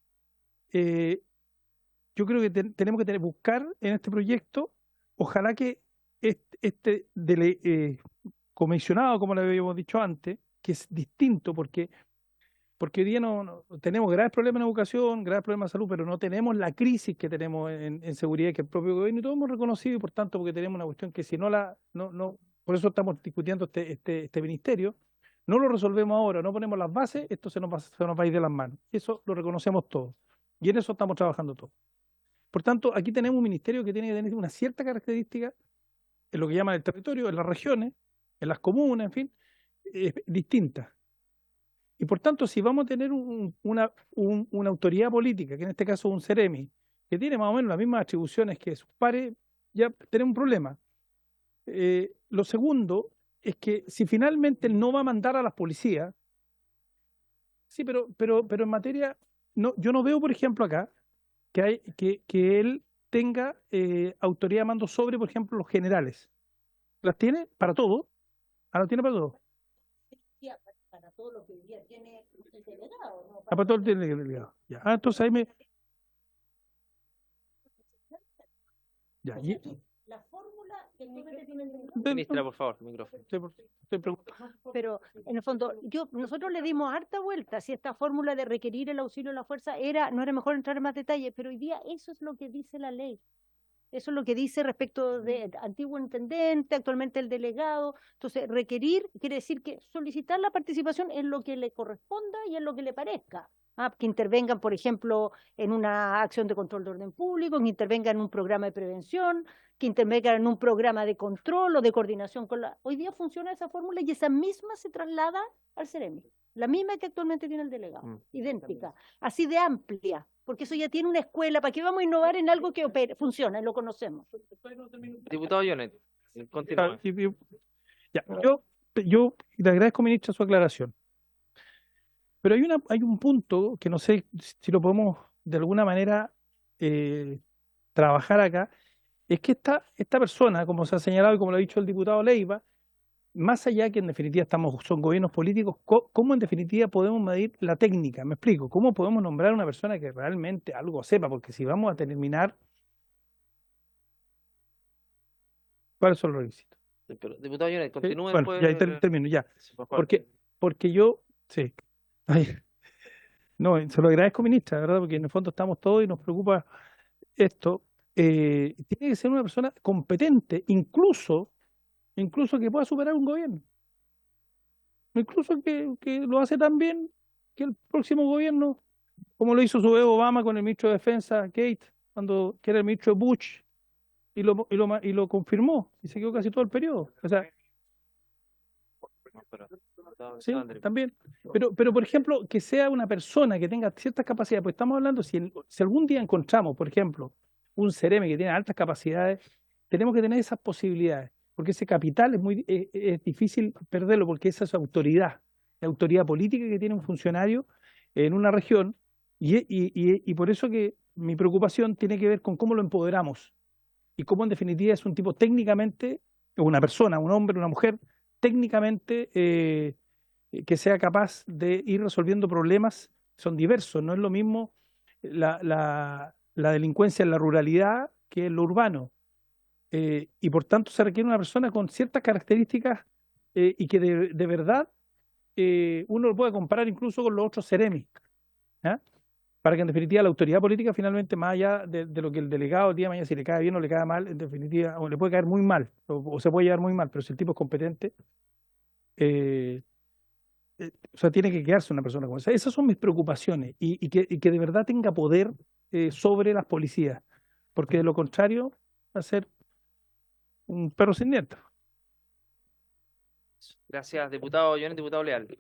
yo creo que tenemos que buscar en este proyecto, ojalá que este comisionado, como le habíamos dicho antes, que es distinto porque hoy día no tenemos graves problemas en educación, graves problemas de salud, pero no tenemos la crisis que tenemos en seguridad, que el propio gobierno, y todos hemos reconocido, y por tanto, porque tenemos una cuestión que si por eso estamos discutiendo este ministerio, no lo resolvemos ahora, no ponemos las bases, esto se nos va a ir de las manos. Eso lo reconocemos todos, y en eso estamos trabajando todos. Por tanto, aquí tenemos un ministerio que tiene que tener una cierta característica en lo que llaman el territorio, en las regiones, en las comunas, en fin, distintas. Y por tanto, si vamos a tener una autoridad política, que en este caso es un seremi, que tiene más o menos las mismas atribuciones que sus pares, ya tenemos un problema. Lo segundo es que si finalmente él no va a mandar a las policías, sí, pero en materia, yo no veo, por ejemplo, acá, que él tenga autoridad de mando sobre, por ejemplo, los generales. ¿Las tiene para todo? ¿Las tiene para todo? Para todo lo que hoy día tiene el delegado, ¿no? Para todo el delegado. Ya. Entonces ahí Ya. La fórmula que tiene el delegado. Ministra, por favor, micrófono. Estoy preguntando. Pero en el fondo, nosotros le dimos harta vuelta. Si esta fórmula de requerir el auxilio de la fuerza no era mejor entrar en más detalles, pero hoy día eso es lo que dice la ley. Eso es lo que dice respecto de antiguo intendente, actualmente el delegado. Entonces, requerir quiere decir que solicitar la participación en lo que le corresponda y en lo que le parezca. Que intervengan, por ejemplo, en una acción de control de orden público, que intervengan en un programa de prevención, que intervengan en un programa de control o de coordinación con la... Hoy día funciona esa fórmula y esa misma se traslada al CEREMI. La misma que actualmente tiene el delegado, idéntica, así de amplia, porque eso ya tiene una escuela. ¿Para qué vamos a innovar en algo que funciona, lo conocemos? Diputado Jones, continúa. Ya, yo le agradezco, ministra, su aclaración. Pero hay un punto que no sé si lo podemos de alguna manera trabajar acá, es que esta persona, como se ha señalado y como lo ha dicho el diputado Leiva, más allá que en definitiva son gobiernos políticos, ¿cómo en definitiva podemos medir la técnica? Me explico, ¿cómo podemos nombrar a una persona que realmente algo sepa? Porque si vamos a terminar, ¿cuáles son los requisitos? Pero, diputado Jones, continúe Bueno, después. ya ahí termino, ya. Porque yo, sí. Ay, no, se lo agradezco, ministra, ¿verdad? Porque en el fondo estamos todos y nos preocupa esto. Tiene que ser una persona competente, incluso que pueda superar un gobierno. Incluso que lo hace tan bien que el próximo gobierno, como lo hizo su vez Obama con el ministro de Defensa, Kate, que era el ministro Bush, y lo confirmó, y se quedó casi todo el periodo. O sea, sí, también. Pero, por ejemplo, que sea una persona que tenga ciertas capacidades, pues estamos hablando, si algún día encontramos, por ejemplo, un CEREMI que tiene altas capacidades, tenemos que tener esas posibilidades, porque ese capital es difícil perderlo, porque esa es su autoridad, la autoridad política que tiene un funcionario en una región, y por eso que mi preocupación tiene que ver con cómo lo empoderamos, y cómo en definitiva es un tipo técnicamente, una persona, un hombre, una mujer, técnicamente que sea capaz de ir resolviendo problemas, son diversos, no es lo mismo la delincuencia en la ruralidad que en lo urbano, y por tanto se requiere una persona con ciertas características y que de verdad uno lo puede comparar incluso con los otros CEREMI, ¿ah? Para que en definitiva la autoridad política finalmente, más allá de lo que el delegado el día de mañana, si le cae bien o le cae mal, en definitiva, o le puede caer muy mal, o se puede llevar muy mal, pero si el tipo es competente, o sea, tiene que quedarse una persona como esa. Esas son mis preocupaciones, y que de verdad tenga poder sobre las policías, porque de lo contrario va a ser un perro sin dientes. Gracias, diputado Jones, diputado Leal.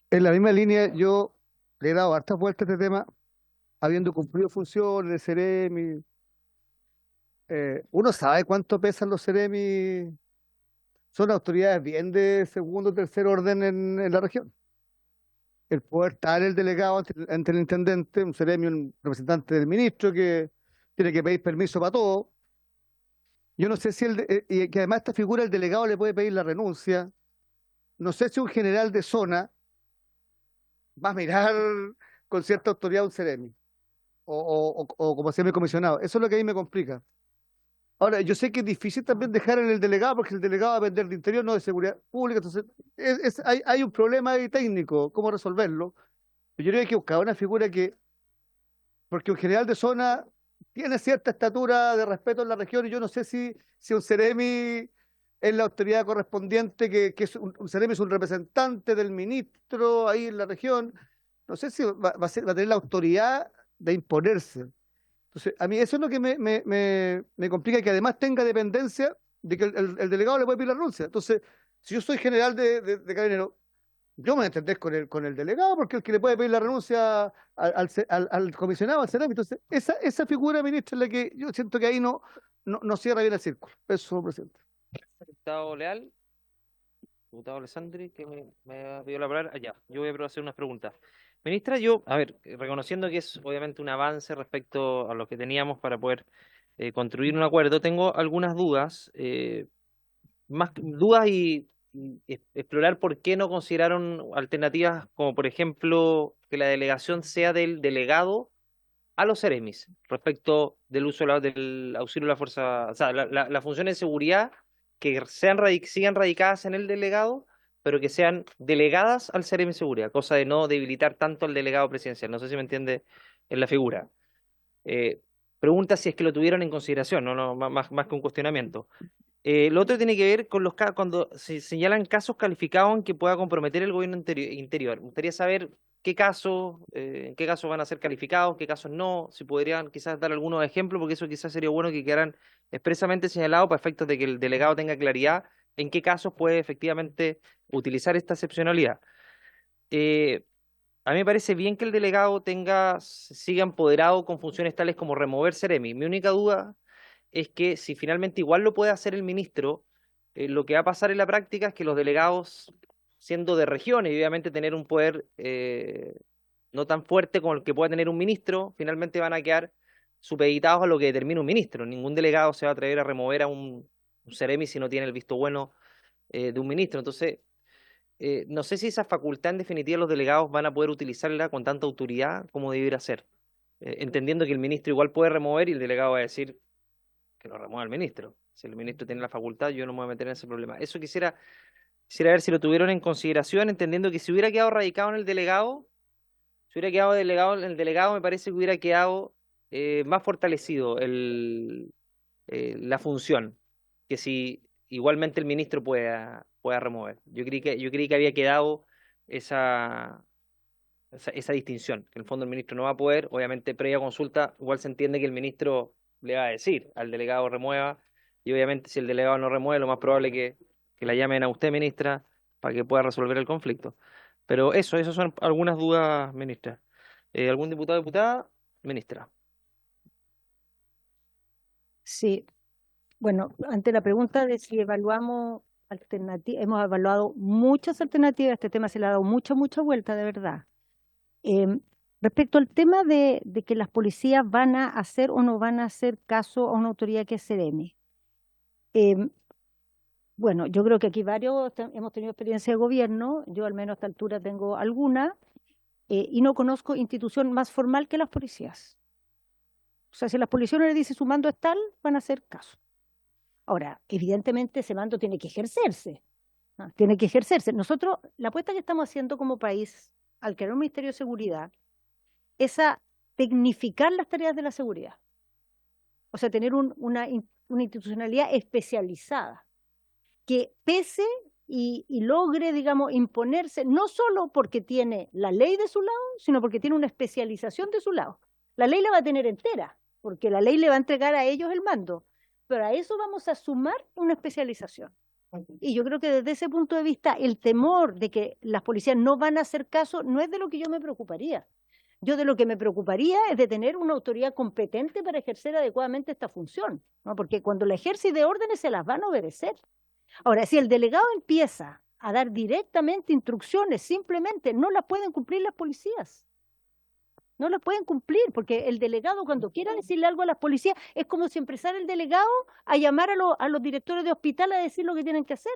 En la misma línea, yo le he dado hartas vueltas a este tema, habiendo cumplido funciones de CEREMI. ¿Uno sabe cuánto pesan los CEREMI? Son autoridades bien de segundo o tercer orden en la región. El poder tal el delegado ante el intendente, un CEREMI, un representante del ministro que tiene que pedir permiso para todo. Yo no sé si y que además esta figura el delegado le puede pedir la renuncia. No sé si un general de zona va a mirar con cierta autoridad a un CEREMI o como se llama comisionado. Eso es lo que a mí me complica. Ahora, yo sé que es difícil también dejar en el delegado, porque el delegado va a depender de interior, no de seguridad pública. Entonces, hay un problema ahí técnico, cómo resolverlo. Pero yo creo que hay que buscar una figura porque un general de zona tiene cierta estatura de respeto en la región, y yo no sé si un CEREMI es la autoridad correspondiente, que es un CEREMI es un representante del ministro ahí en la región. No sé si va a tener la autoridad de imponerse. Entonces, a mí eso es lo que me complica, que además tenga dependencia de que el delegado le puede pedir la renuncia. Entonces, si yo soy general de Carabineros, yo me voy a entender con el delegado, porque es el que le puede pedir la renuncia al comisionado, al CEREMI. Entonces, esa figura, ministra, es la que yo siento que ahí no cierra bien el círculo. Eso, presidente. Diputado Leal, diputado Alessandri, que me ha pedido la palabra. Ya, yo voy a hacer unas preguntas. Ministra, a ver, reconociendo que es obviamente un avance respecto a lo que teníamos para poder construir un acuerdo, tengo algunas dudas, más dudas y explorar por qué no consideraron alternativas como, por ejemplo, que la delegación sea del delegado a los CEREMIs respecto del uso del auxilio de la fuerza, o sea, la función de seguridad que sigan radicadas en el delegado, pero que sean delegadas al CEREMI Seguridad, cosa de no debilitar tanto al delegado presidencial. No sé si me entiende en la figura. Pregunta si es que lo tuvieron en consideración, más que un cuestionamiento. Lo otro tiene que ver con cuando se señalan casos calificados en que pueda comprometer el gobierno interior. Me gustaría saber en qué casos van a ser calificados, qué casos no, si podrían quizás dar algunos ejemplos, porque eso quizás sería bueno que quedaran expresamente señalados para efectos de que el delegado tenga claridad en qué casos puede efectivamente utilizar esta excepcionalidad. A mí me parece bien que el delegado siga empoderado con funciones tales como remover Seremi. Mi única duda es que si finalmente igual lo puede hacer el ministro, lo que va a pasar en la práctica es que los delegados, siendo de regiones y obviamente tener un poder no tan fuerte como el que pueda tener un ministro, finalmente van a quedar supeditados a lo que determine un ministro. Ningún delegado se va a atrever a remover a un Seremi si no tiene el visto bueno de un ministro. Entonces, no sé si esa facultad en definitiva los delegados van a poder utilizarla con tanta autoridad como debiera ser, entendiendo que el ministro igual puede remover y el delegado va a decir que lo remueva el ministro. Si el ministro tiene la facultad, yo no me voy a meter en ese problema. Eso quisiera ver si lo tuvieron en consideración, entendiendo que si hubiera quedado radicado en el delegado, si hubiera quedado delegado en el delegado, me parece que hubiera quedado más fortalecido la función, que si igualmente el ministro pueda remover. Yo creí que había quedado esa distinción, que en el fondo el ministro no va a poder, obviamente previa consulta, igual se entiende que el ministro le va a decir al delegado remueva, y obviamente si el delegado no remueve, lo más probable es que la llamen a usted, ministra, para que pueda resolver el conflicto. Pero esas son algunas dudas, ministra. ¿Algún diputado o diputada? Ministra. Sí, bueno, ante la pregunta de si evaluamos alternativas, hemos evaluado muchas alternativas, este tema se le ha dado mucha vuelta, de verdad. Respecto al tema de que las policías van a hacer o no van a hacer caso a una autoridad que es Seremi. Bueno, yo creo que aquí varios hemos tenido experiencia de gobierno, yo al menos a esta altura tengo alguna, y no conozco institución más formal que las policías. O sea, si las policías le dicen su mando es tal, van a hacer caso. Ahora, evidentemente ese mando tiene que ejercerse. Tiene que ejercerse. Nosotros, la apuesta que estamos haciendo como país al crear un Ministerio de Seguridad es a tecnificar las tareas de la seguridad. O sea, tener una institucionalidad especializada que pese y logre, digamos, imponerse, no solo porque tiene la ley de su lado, sino porque tiene una especialización de su lado. La ley la va a tener entera, porque la ley le va a entregar a ellos el mando, pero a eso vamos a sumar una especialización. Y yo creo que desde ese punto de vista, el temor de que las policías no van a hacer caso no es de lo que yo me preocuparía. Yo de lo que me preocuparía es de tener una autoridad competente para ejercer adecuadamente esta función, ¿no? Porque cuando la ejerce de órdenes se las van a obedecer. Ahora, si el delegado empieza a dar directamente instrucciones, simplemente no las pueden cumplir las policías. No las pueden cumplir, porque el delegado cuando quiera decirle algo a las policías, es como si empezara el delegado a llamar a los directores de hospital a decir lo que tienen que hacer.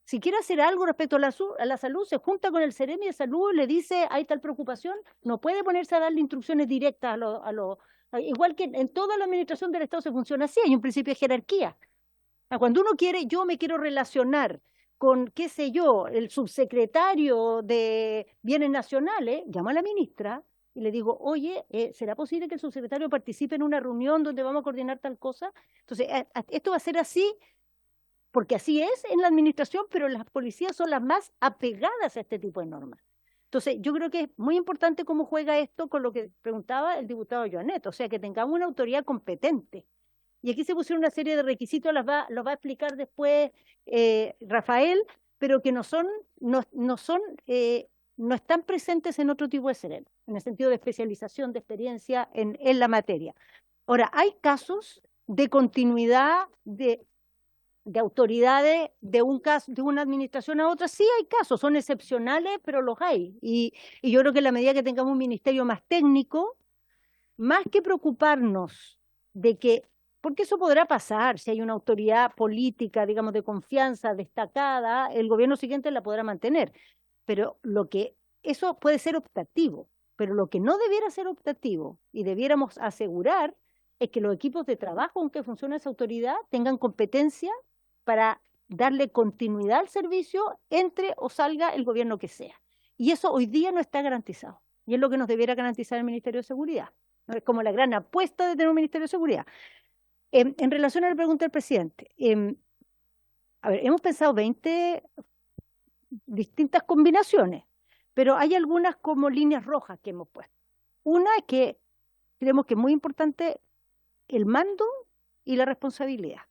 Si quiere hacer algo respecto a la salud, se junta con el Seremi de Salud y le dice, hay tal preocupación, no puede ponerse a darle instrucciones directas igual que en toda la administración del Estado se funciona así, hay un principio de jerarquía. Cuando uno quiere, yo me quiero relacionar con, qué sé yo, el subsecretario de Bienes Nacionales, llamo a la ministra y le digo, oye, ¿será posible que el subsecretario participe en una reunión donde vamos a coordinar tal cosa? Entonces, esto va a ser así, porque así es en la administración, pero las policías son las más apegadas a este tipo de normas. Entonces, yo creo que es muy importante cómo juega esto con lo que preguntaba el diputado Joanet, o sea, que tengamos una autoridad competente. Y aquí se pusieron una serie de requisitos, los va a explicar después Rafael, pero que no están presentes en otro tipo de Seremi, en el sentido de especialización, de experiencia en la materia. Ahora, hay casos de continuidad de autoridades de una administración a otra, sí hay casos, son excepcionales, pero los hay. Y yo creo que en la medida que tengamos un ministerio más técnico, más que preocuparnos de que, porque eso podrá pasar, si hay una autoridad política, digamos, de confianza destacada, el gobierno siguiente la podrá mantener. Pero eso puede ser optativo, pero lo que no debiera ser optativo y debiéramos asegurar es que los equipos de trabajo en que funciona esa autoridad tengan competencia para darle continuidad al servicio, entre o salga el gobierno que sea. Y eso hoy día no está garantizado. Y es lo que nos debiera garantizar el Ministerio de Seguridad. ¿no? Es como la gran apuesta de tener un Ministerio de Seguridad. En relación a la pregunta del presidente, a ver, hemos pensado 20 distintas combinaciones, pero hay algunas como líneas rojas que hemos puesto. Una es que creemos que es muy importante el mando y la responsabilidad,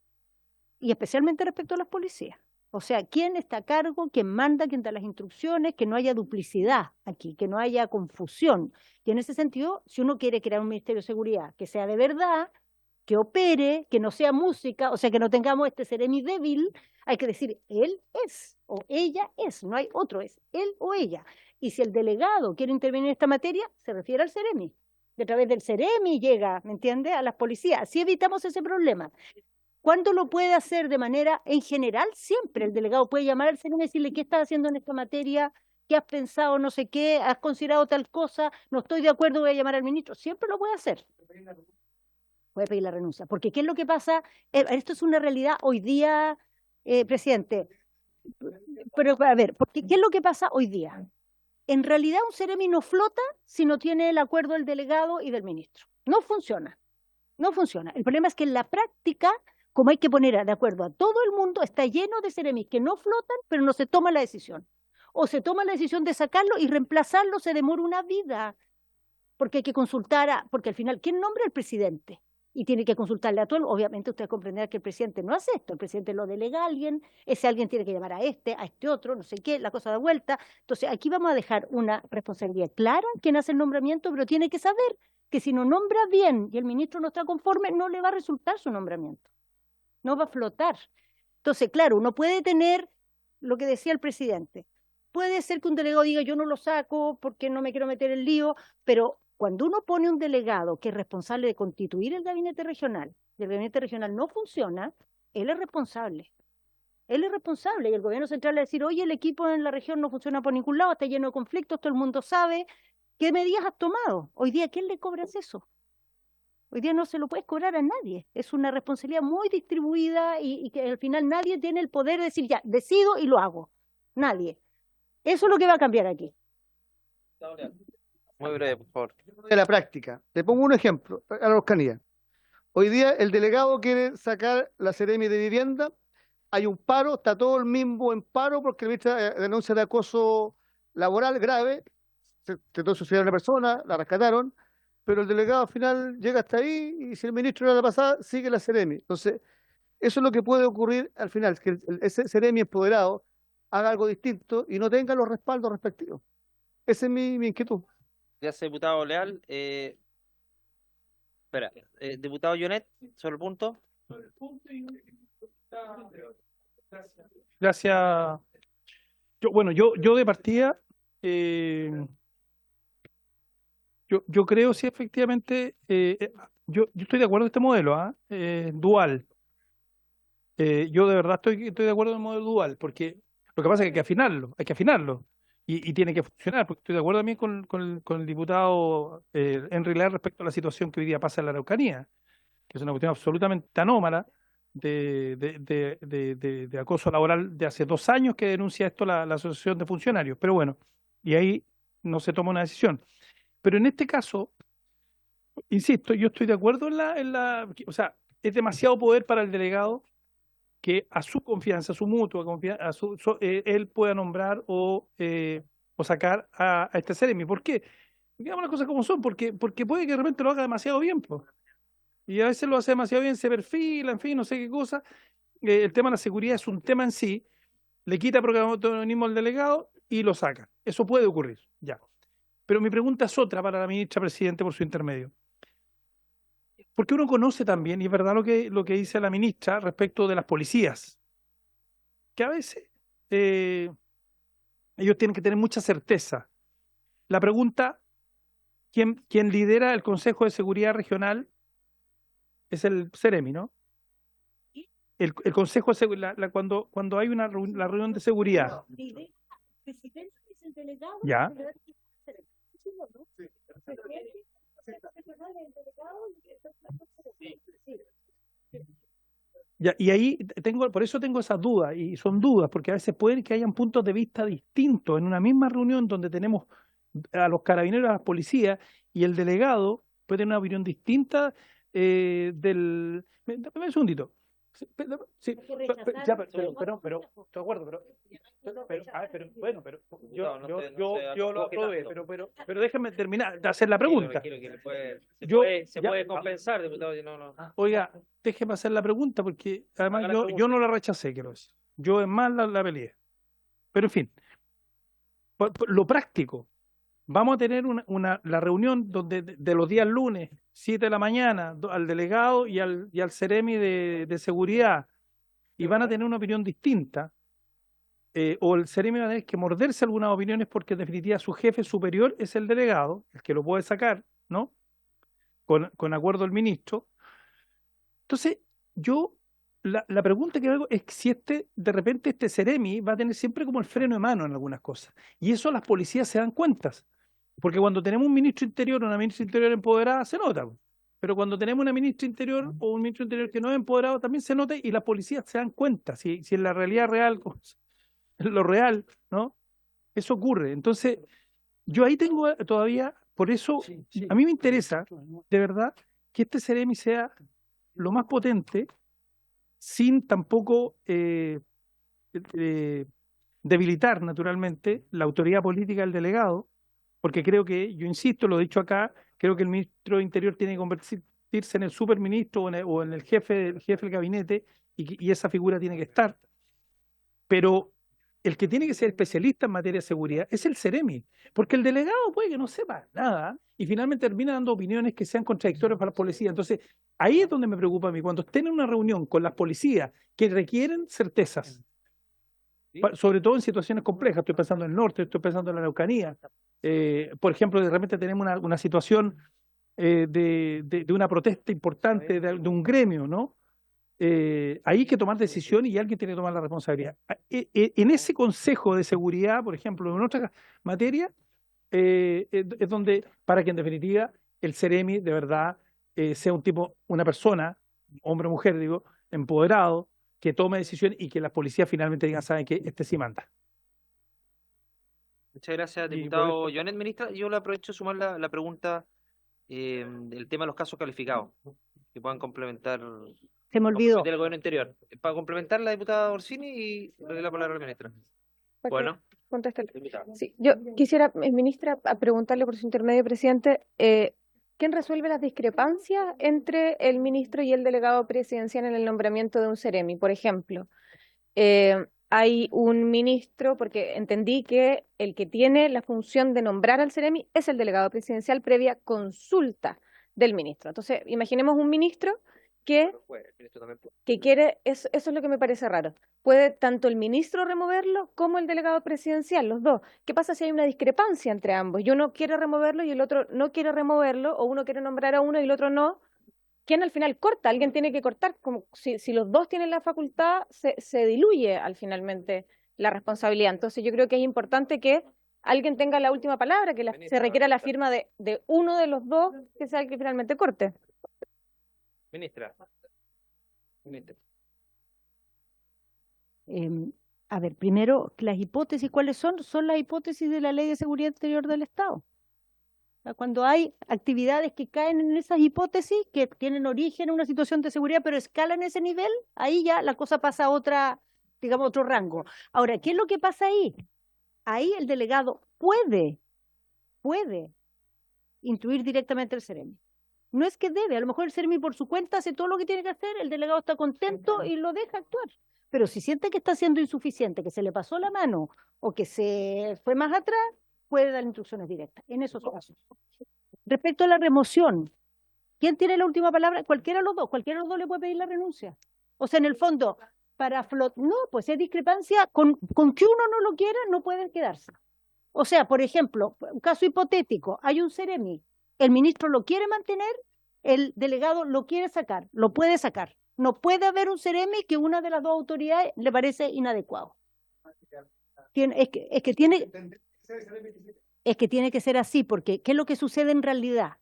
y especialmente respecto a las policías. O sea, quién está a cargo, quién manda, quién da las instrucciones, que no haya duplicidad aquí, que no haya confusión. Y en ese sentido, si uno quiere crear un Ministerio de Seguridad que sea de verdad, que opere, que no sea música, o sea, que no tengamos este seremi débil, hay que decir, él es o ella es, no hay otro, es él o ella. Y si el delegado quiere intervenir en esta materia, se refiere al seremi. De a través del seremi llega, ¿me entiende?, a las policías. Así evitamos ese problema. ¿Cuándo lo puede hacer de manera en general? Siempre el delegado puede llamar al seremi y decirle, ¿qué estás haciendo en esta materia? ¿Qué has pensado? No sé qué, ¿has considerado tal cosa? No estoy de acuerdo, voy a llamar al ministro. Siempre lo puede hacer. Puede pedir la renuncia. Porque ¿qué es lo que pasa? Esto es una realidad hoy día, presidente. Pero a ver, porque ¿qué es lo que pasa hoy día? En realidad un seremi no flota si no tiene el acuerdo del delegado y del ministro. No funciona. No funciona. El problema es que en la práctica, como hay que poner de acuerdo a todo el mundo, está lleno de seremis que no flotan, pero no se toma la decisión. O se toma la decisión de sacarlo y reemplazarlo se demora una vida. Porque hay que consultar porque al final, ¿quién nombra al presidente? Y tiene que consultarle a todo. Obviamente usted comprenderá que el presidente no hace esto, el presidente lo delega a alguien, ese alguien tiene que llamar a este otro, no sé qué, la cosa da vuelta. Entonces aquí vamos a dejar una responsabilidad clara, quien hace el nombramiento, pero tiene que saber que si no nombra bien y el ministro no está conforme, no le va a resultar su nombramiento, no va a flotar. Entonces, claro, uno puede tener lo que decía el presidente. Puede ser que un delegado diga yo no lo saco porque no me quiero meter en lío, pero cuando uno pone un delegado que es responsable de constituir el gabinete regional, y el gabinete regional no funciona, él es responsable. Él es responsable y el gobierno central le va a decir, oye, el equipo en la región no funciona por ningún lado, está lleno de conflictos, todo el mundo sabe. ¿Qué medidas has tomado? Hoy día, ¿a quién le cobras eso? Hoy día no se lo puedes cobrar a nadie. Es una responsabilidad muy distribuida y que al final nadie tiene el poder de decir, ya, decido y lo hago. Nadie. Eso es lo que va a cambiar aquí. Muy breve, por favor. De la práctica. Le pongo un ejemplo a la Araucanía. Hoy día el delegado quiere sacar la Seremi de vivienda, hay un paro, está todo el mismo en paro porque el ministro denuncia de acoso laboral grave, se trató de suicidar a una persona, la rescataron, pero el delegado al final llega hasta ahí y si el ministro no la pasada, sigue la Seremi. Entonces, eso es lo que puede ocurrir al final, que ese Seremi empoderado haga algo distinto y no tenga los respaldos respectivos. Esa es mi inquietud. Gracias, diputado Leal. Espera, diputado Jonet, sobre el punto. Gracias. Yo de partida, yo creo sí efectivamente, yo estoy de acuerdo en este modelo, dual. Yo de verdad estoy de acuerdo en el modelo dual, porque lo que pasa es que hay que afinarlo y tiene que funcionar, porque estoy de acuerdo también con el diputado Henry Leal respecto a la situación que hoy día pasa en la Araucanía, que es una cuestión absolutamente anómala de acoso laboral de hace 2 años que denuncia esto la Asociación de Funcionarios. Pero bueno, y ahí no se toma una decisión. Pero en este caso, insisto, yo estoy de acuerdo o sea, es demasiado poder para el delegado que a su confianza, a su mutua confianza, él pueda nombrar o sacar a este seremi. ¿Por qué? Digamos las cosas como son, porque puede que de repente lo haga demasiado bien, pues. Y a veces lo hace demasiado bien, se perfila, en fin, no sé qué cosa. El tema de la seguridad es un tema en sí, le quita protagonismo al delegado y lo saca. Eso puede ocurrir, ya. Pero mi pregunta es otra para la ministra Presidente por su intermedio. Porque uno conoce también, y es verdad lo que dice la ministra respecto de las policías, que a veces ellos tienen que tener mucha certeza. La pregunta, ¿quién lidera el Consejo de Seguridad Regional? Es el seremi, ¿no? El Consejo de Seguridad, cuando hay la reunión de seguridad. Ya. Ya, y ahí por eso tengo esas dudas, y son dudas, porque a veces pueden que hayan puntos de vista distintos en una misma reunión donde tenemos a los carabineros, a las policías, y el delegado puede tener una opinión distinta del... Dame un segundito. Sí, sí, ya, pero, estoy de acuerdo, pero yo lo aprobé, pero déjame terminar de hacer la pregunta. Se puede compensar, diputado. Oiga, déjeme hacer la pregunta porque además yo no la rechacé, quiero decir. Yo es más la peleé. Pero en fin, por lo práctico, vamos a tener la reunión donde de los días lunes, 7 de la mañana, al delegado y al Ceremi de seguridad, y van a tener una opinión distinta, o el Ceremi va a tener que morderse algunas opiniones porque en definitiva su jefe superior es el delegado, el que lo puede sacar, ¿no? Con acuerdo del ministro. Entonces, la pregunta que hago es si de repente este Ceremi va a tener siempre como el freno de mano en algunas cosas. Y eso las policías se dan cuenta. Porque cuando tenemos un ministro interior o una ministra interior empoderada, se nota. Pero cuando tenemos una ministra interior o un ministro interior que no es empoderado, también se nota y las policías se dan cuenta. Si en la realidad real, en lo real, ¿no? Eso ocurre. Entonces, yo ahí tengo todavía, por eso, a mí me interesa, de verdad, que este Ceremi sea lo más potente, sin tampoco debilitar naturalmente la autoridad política del delegado, porque creo que, yo insisto, lo he dicho acá, creo que el ministro de Interior tiene que convertirse en el superministro o en el jefe del gabinete y esa figura tiene que estar. Pero el que tiene que ser especialista en materia de seguridad es el Ceremi, porque el delegado puede que no sepa nada y finalmente termina dando opiniones que sean contradictorias para la policía. Entonces, ahí es donde me preocupa a mí, cuando estén en una reunión con las policías que requieren certezas, sobre todo en situaciones complejas, estoy pensando en el norte, estoy pensando en la Araucanía. Por ejemplo, de repente tenemos una situación de una protesta importante de un gremio, ¿no? Ahí hay que tomar decisiones y alguien tiene que tomar la responsabilidad. En ese Consejo de Seguridad, por ejemplo, en otra materia, es donde, para que en definitiva el Ceremi de verdad sea una persona, hombre o mujer, digo, empoderado, que tome decisiones y que las policías finalmente digan, saben que este sí manda. Muchas gracias, diputado Joanet. Ministra, yo le aprovecho de sumar la pregunta del tema de los casos calificados, que puedan complementar. Se me olvidó. Del gobierno interior. Para complementar la diputada Orsini y le doy la palabra a la ministra. Bueno. Contéstale. Sí, yo quisiera, ministra, a preguntarle por su intermedio, presidente, ¿quién resuelve las discrepancias entre el ministro y el delegado presidencial en el nombramiento de un Ceremi? Por ejemplo, hay un ministro, porque entendí que el que tiene la función de nombrar al Ceremi es el delegado presidencial previa consulta del ministro. Entonces, imaginemos un ministro que quiere, eso es lo que me parece raro. Puede tanto el ministro removerlo como el delegado presidencial, los dos. ¿Qué pasa si hay una discrepancia entre ambos? Y uno quiere removerlo y el otro no quiere removerlo, o uno quiere nombrar a uno y el otro no. ¿Quién al final corta? Alguien tiene que cortar. Como si los dos tienen la facultad, se diluye al finalmente la responsabilidad. Entonces yo creo que es importante que alguien tenga la última palabra, que se requiera la firma de uno de los dos, que sea el que finalmente corte. Ministra. A ver, primero, las hipótesis, ¿cuáles son? Son las hipótesis de la Ley de Seguridad Interior del Estado. O sea, cuando hay actividades que caen en esas hipótesis, que tienen origen en una situación de seguridad, pero escalan ese nivel, ahí ya la cosa pasa a otro rango. Ahora, ¿qué es lo que pasa ahí? Ahí el delegado puede instruir directamente al Ceremi. No es que debe, a lo mejor el Ceremi por su cuenta hace todo lo que tiene que hacer, el delegado está contento y lo deja actuar. Pero si siente que está siendo insuficiente, que se le pasó la mano o que se fue más atrás, puede dar instrucciones directas en esos casos. Respecto a la remoción, ¿quién tiene la última palabra? Cualquiera de los dos le puede pedir la renuncia. O sea, en el fondo, no, pues es discrepancia, con que uno no lo quiera, no pueden quedarse. O sea, por ejemplo, un caso hipotético, hay un Ceremi, el ministro lo quiere mantener, el delegado lo quiere sacar, lo puede sacar. No puede haber un Ceremi que una de las dos autoridades le parece inadecuado. Es que tiene que ser así, porque ¿qué es lo que sucede en realidad?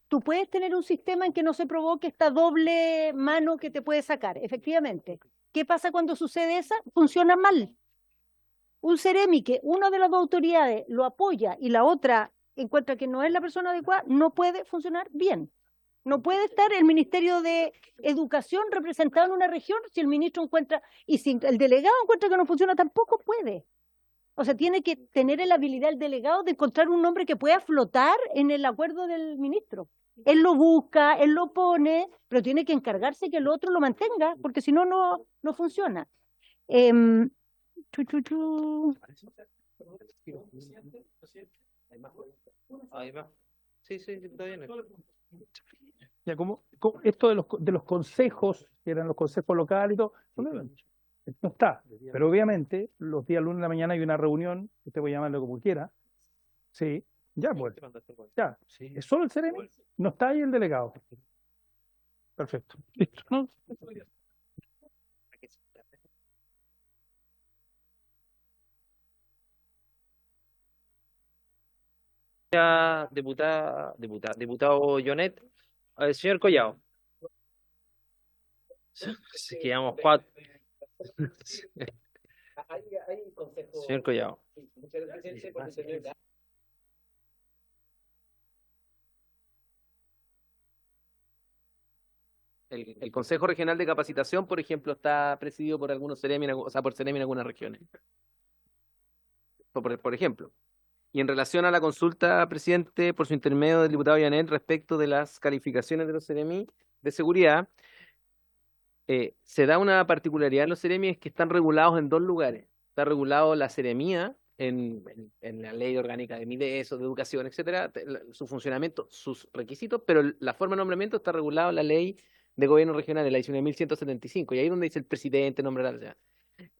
Tú puedes tener un sistema en que no se provoque esta doble mano que te puede sacar, efectivamente. ¿Qué pasa cuando sucede esa? Funciona mal. Un Ceremi que una de las dos autoridades lo apoya y la otra encuentra que no es la persona adecuada, no puede funcionar bien. No puede estar el Ministerio de Educación representado en una región si el ministro encuentra, y si el delegado encuentra que no funciona, tampoco puede. O sea, tiene que tener la habilidad el delegado de encontrar un nombre que pueda flotar en el acuerdo del ministro. Él lo busca, él lo pone, pero tiene que encargarse que el otro lo mantenga, porque si no, no funciona. Ahí va. Sí, está bien. Ya, como esto de los consejos, que eran los consejos locales y todo, no está. Pero obviamente, los días lunes de la mañana hay una reunión, usted puede llamarlo como quiera. Sí, ya pues. Ya, es solo el Ceremi, no está ahí el delegado. Perfecto. Listo, ¿no? Diputado Jonet, señor Collao. Sí, que llevamos 4. Hay consejo. Señor Collao. Sí, muchas gracias, presidente. El Consejo Regional de Capacitación, por ejemplo, está presidido por algunos Ceremi, o sea, por Ceremi en algunas regiones. Por ejemplo. Y en relación a la consulta, presidente, por su intermedio del diputado Llanet, respecto de las calificaciones de los Ceremi de seguridad, se da una particularidad en los Ceremi, es que están regulados en 2 lugares. Está regulado la seremía en la ley orgánica de Mideso, de educación, etcétera, su funcionamiento, sus requisitos, pero la forma de nombramiento está regulado en la ley de gobierno regional, en la 19.175, y ahí es donde dice el presidente nombrar. O sea,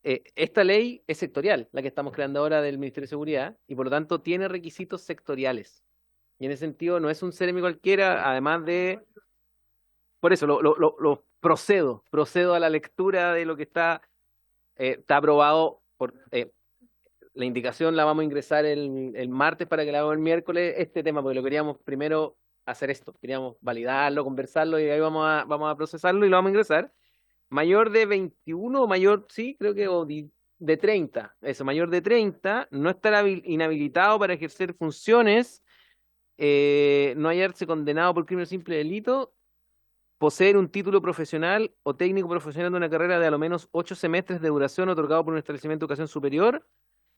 esta ley es sectorial, la que estamos creando ahora del Ministerio de Seguridad, y por lo tanto tiene requisitos sectoriales. Y en ese sentido no es un Ceremi cualquiera, además de... Por eso procedo a la lectura de lo que está aprobado. La indicación la vamos a ingresar el martes para que la hagamos el miércoles, este tema, porque lo queríamos primero hacer esto, queríamos validarlo, conversarlo, y ahí vamos a procesarlo y lo vamos a ingresar. Mayor de 21 o mayor, sí, creo que de 30, eso, mayor de 30, no estará inhabilitado para ejercer funciones, no hallarse condenado por crimen o simple delito, poseer un título profesional o técnico profesional de una carrera de a lo menos 8 semestres de duración otorgado por un establecimiento de educación superior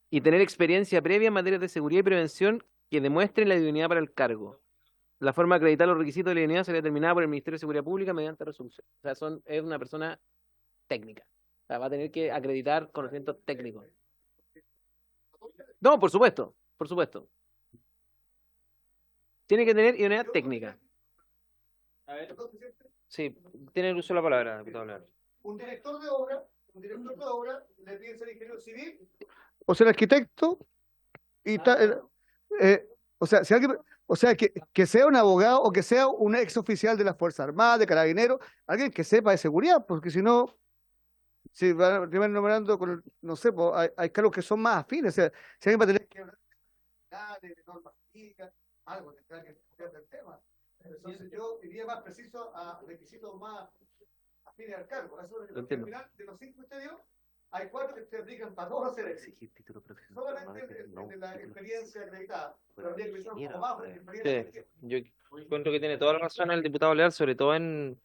y tener experiencia previa en materias de seguridad y prevención que demuestren la idoneidad para el cargo. La forma de acreditar los requisitos de la idoneidad será determinada por el Ministerio de Seguridad Pública mediante resolución. O sea, es una persona técnica. O sea, va a tener que acreditar conocimientos técnicos. No, por supuesto. Tiene que tener idoneidad técnica. Sí, tiene el uso de la palabra, diputado. Un director de obra le pide ser ingeniero civil o ser arquitecto y o sea, que sea un abogado o que sea un ex oficial de las Fuerzas Armadas, de Carabineros, alguien que sepa de seguridad, porque si no, si van nombrando con, no sé, pues, hay cargos que son más afines. O sea, si alguien va a tener que hablar de normas técnicas, algo tendrá que estudiar del tema. Entonces yo iría más preciso a requisitos más afines al cargo. Eso es al final de los 5 que usted dio, hay 4 que se aplican para todos hacer exigir título profesional. Solamente de la experiencia acreditada. Pero habría que pensar un poco más porque experiencia. Yo encuentro que tiene toda la razón el diputado Leal, sobre todo en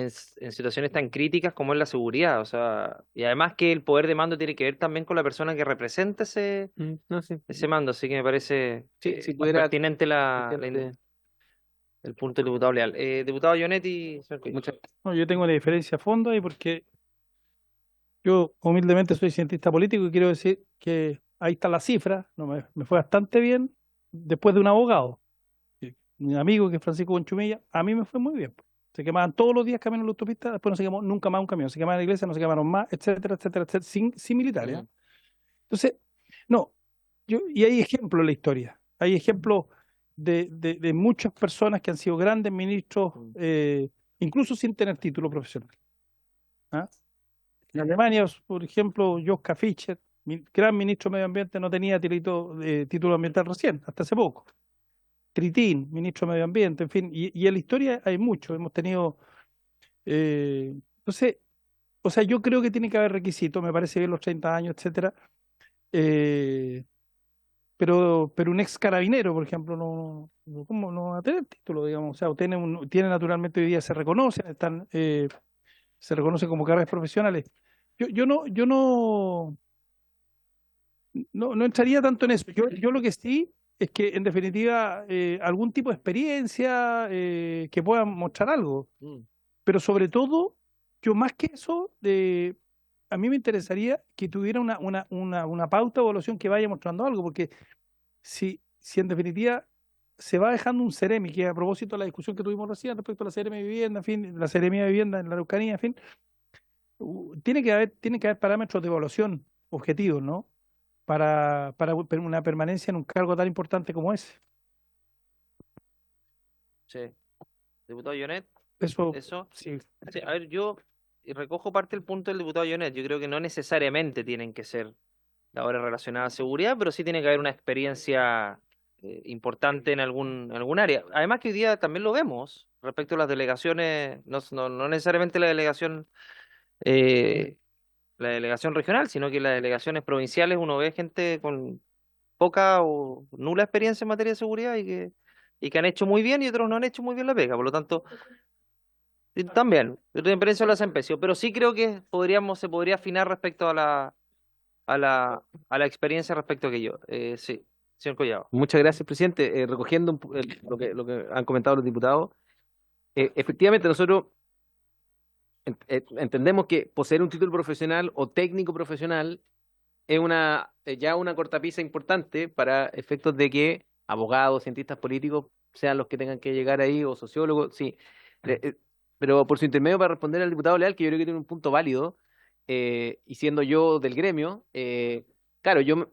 situaciones tan críticas como es la seguridad. O sea, y además que el poder de mando tiene que ver también con la persona que representa ese mando. Así que me parece si pudiera pertinente el punto del diputado Leal. Diputado Ionetti, no, yo tengo una diferencia a fondo ahí porque yo humildemente soy cientista político y quiero decir que ahí está la cifra, no me fue bastante bien después de un abogado. Mi amigo que es Francisco Conchumilla, a mí me fue muy bien. Se quemaban todos los días caminos en la autopista, después no se quemó nunca más un camión, se quemaban en la iglesia, no se quemaron más, etcétera, sin militares. Entonces, no, y hay ejemplos en la historia, hay ejemplos de muchas personas que han sido grandes ministros, incluso sin tener título profesional. ¿Ah? En Alemania, por ejemplo, Joschka Fischer, gran ministro de Medio Ambiente, no tenía título ambiental recién, hasta hace poco. Tritín, ministro de Medio Ambiente, en fin, y en la historia hay mucho, hemos tenido... entonces, o sea, yo creo que tiene que haber requisitos, me parece bien los 30 años, etcétera, pero un ex carabinero, por ejemplo, ¿cómo no va a tener título, digamos? O sea, tiene naturalmente hoy día, se reconocen, se reconocen como carreras profesionales. No entraría tanto en eso. Yo lo que sí es que, en definitiva, algún tipo de experiencia que pueda mostrar algo. Pero sobre todo, yo más que eso, a mí me interesaría que tuviera una pauta o evaluación que vaya mostrando algo, porque si en definitiva se va dejando un Ceremi, que a propósito de la discusión que tuvimos recién respecto a la Seremi de Vivienda, en fin, la Seremi de Vivienda en la Araucanía, en fin, tiene que haber parámetros de evaluación objetivos, ¿no? Para una permanencia en un cargo tan importante como ese. Sí. Diputado Llonet, Eso, eso. sí. Sí, a ver, yo recojo parte del punto del diputado Llonet. Yo creo que no necesariamente tienen que ser labores relacionadas a seguridad, pero sí tiene que haber una experiencia importante en algún área. Además que hoy día también lo vemos respecto a las delegaciones, no necesariamente la delegación regional, sino que las delegaciones provinciales uno ve gente con poca o nula experiencia en materia de seguridad y que han hecho muy bien y otros no han hecho muy bien la pega. Por lo tanto, también, yo tengo experiencia en la CEMPESIO, pero sí creo que se podría afinar respecto a la experiencia respecto a aquello. Sí, señor Collado. Muchas gracias, presidente. Recogiendo lo que han comentado los diputados, efectivamente nosotros entendemos que poseer un título profesional o técnico profesional es ya una cortapisa importante para efectos de que abogados, cientistas políticos sean los que tengan que llegar ahí, o sociólogos, sí. Pero por su intermedio, para responder al diputado Leal, que yo creo que tiene un punto válido, y siendo yo del gremio, claro, yo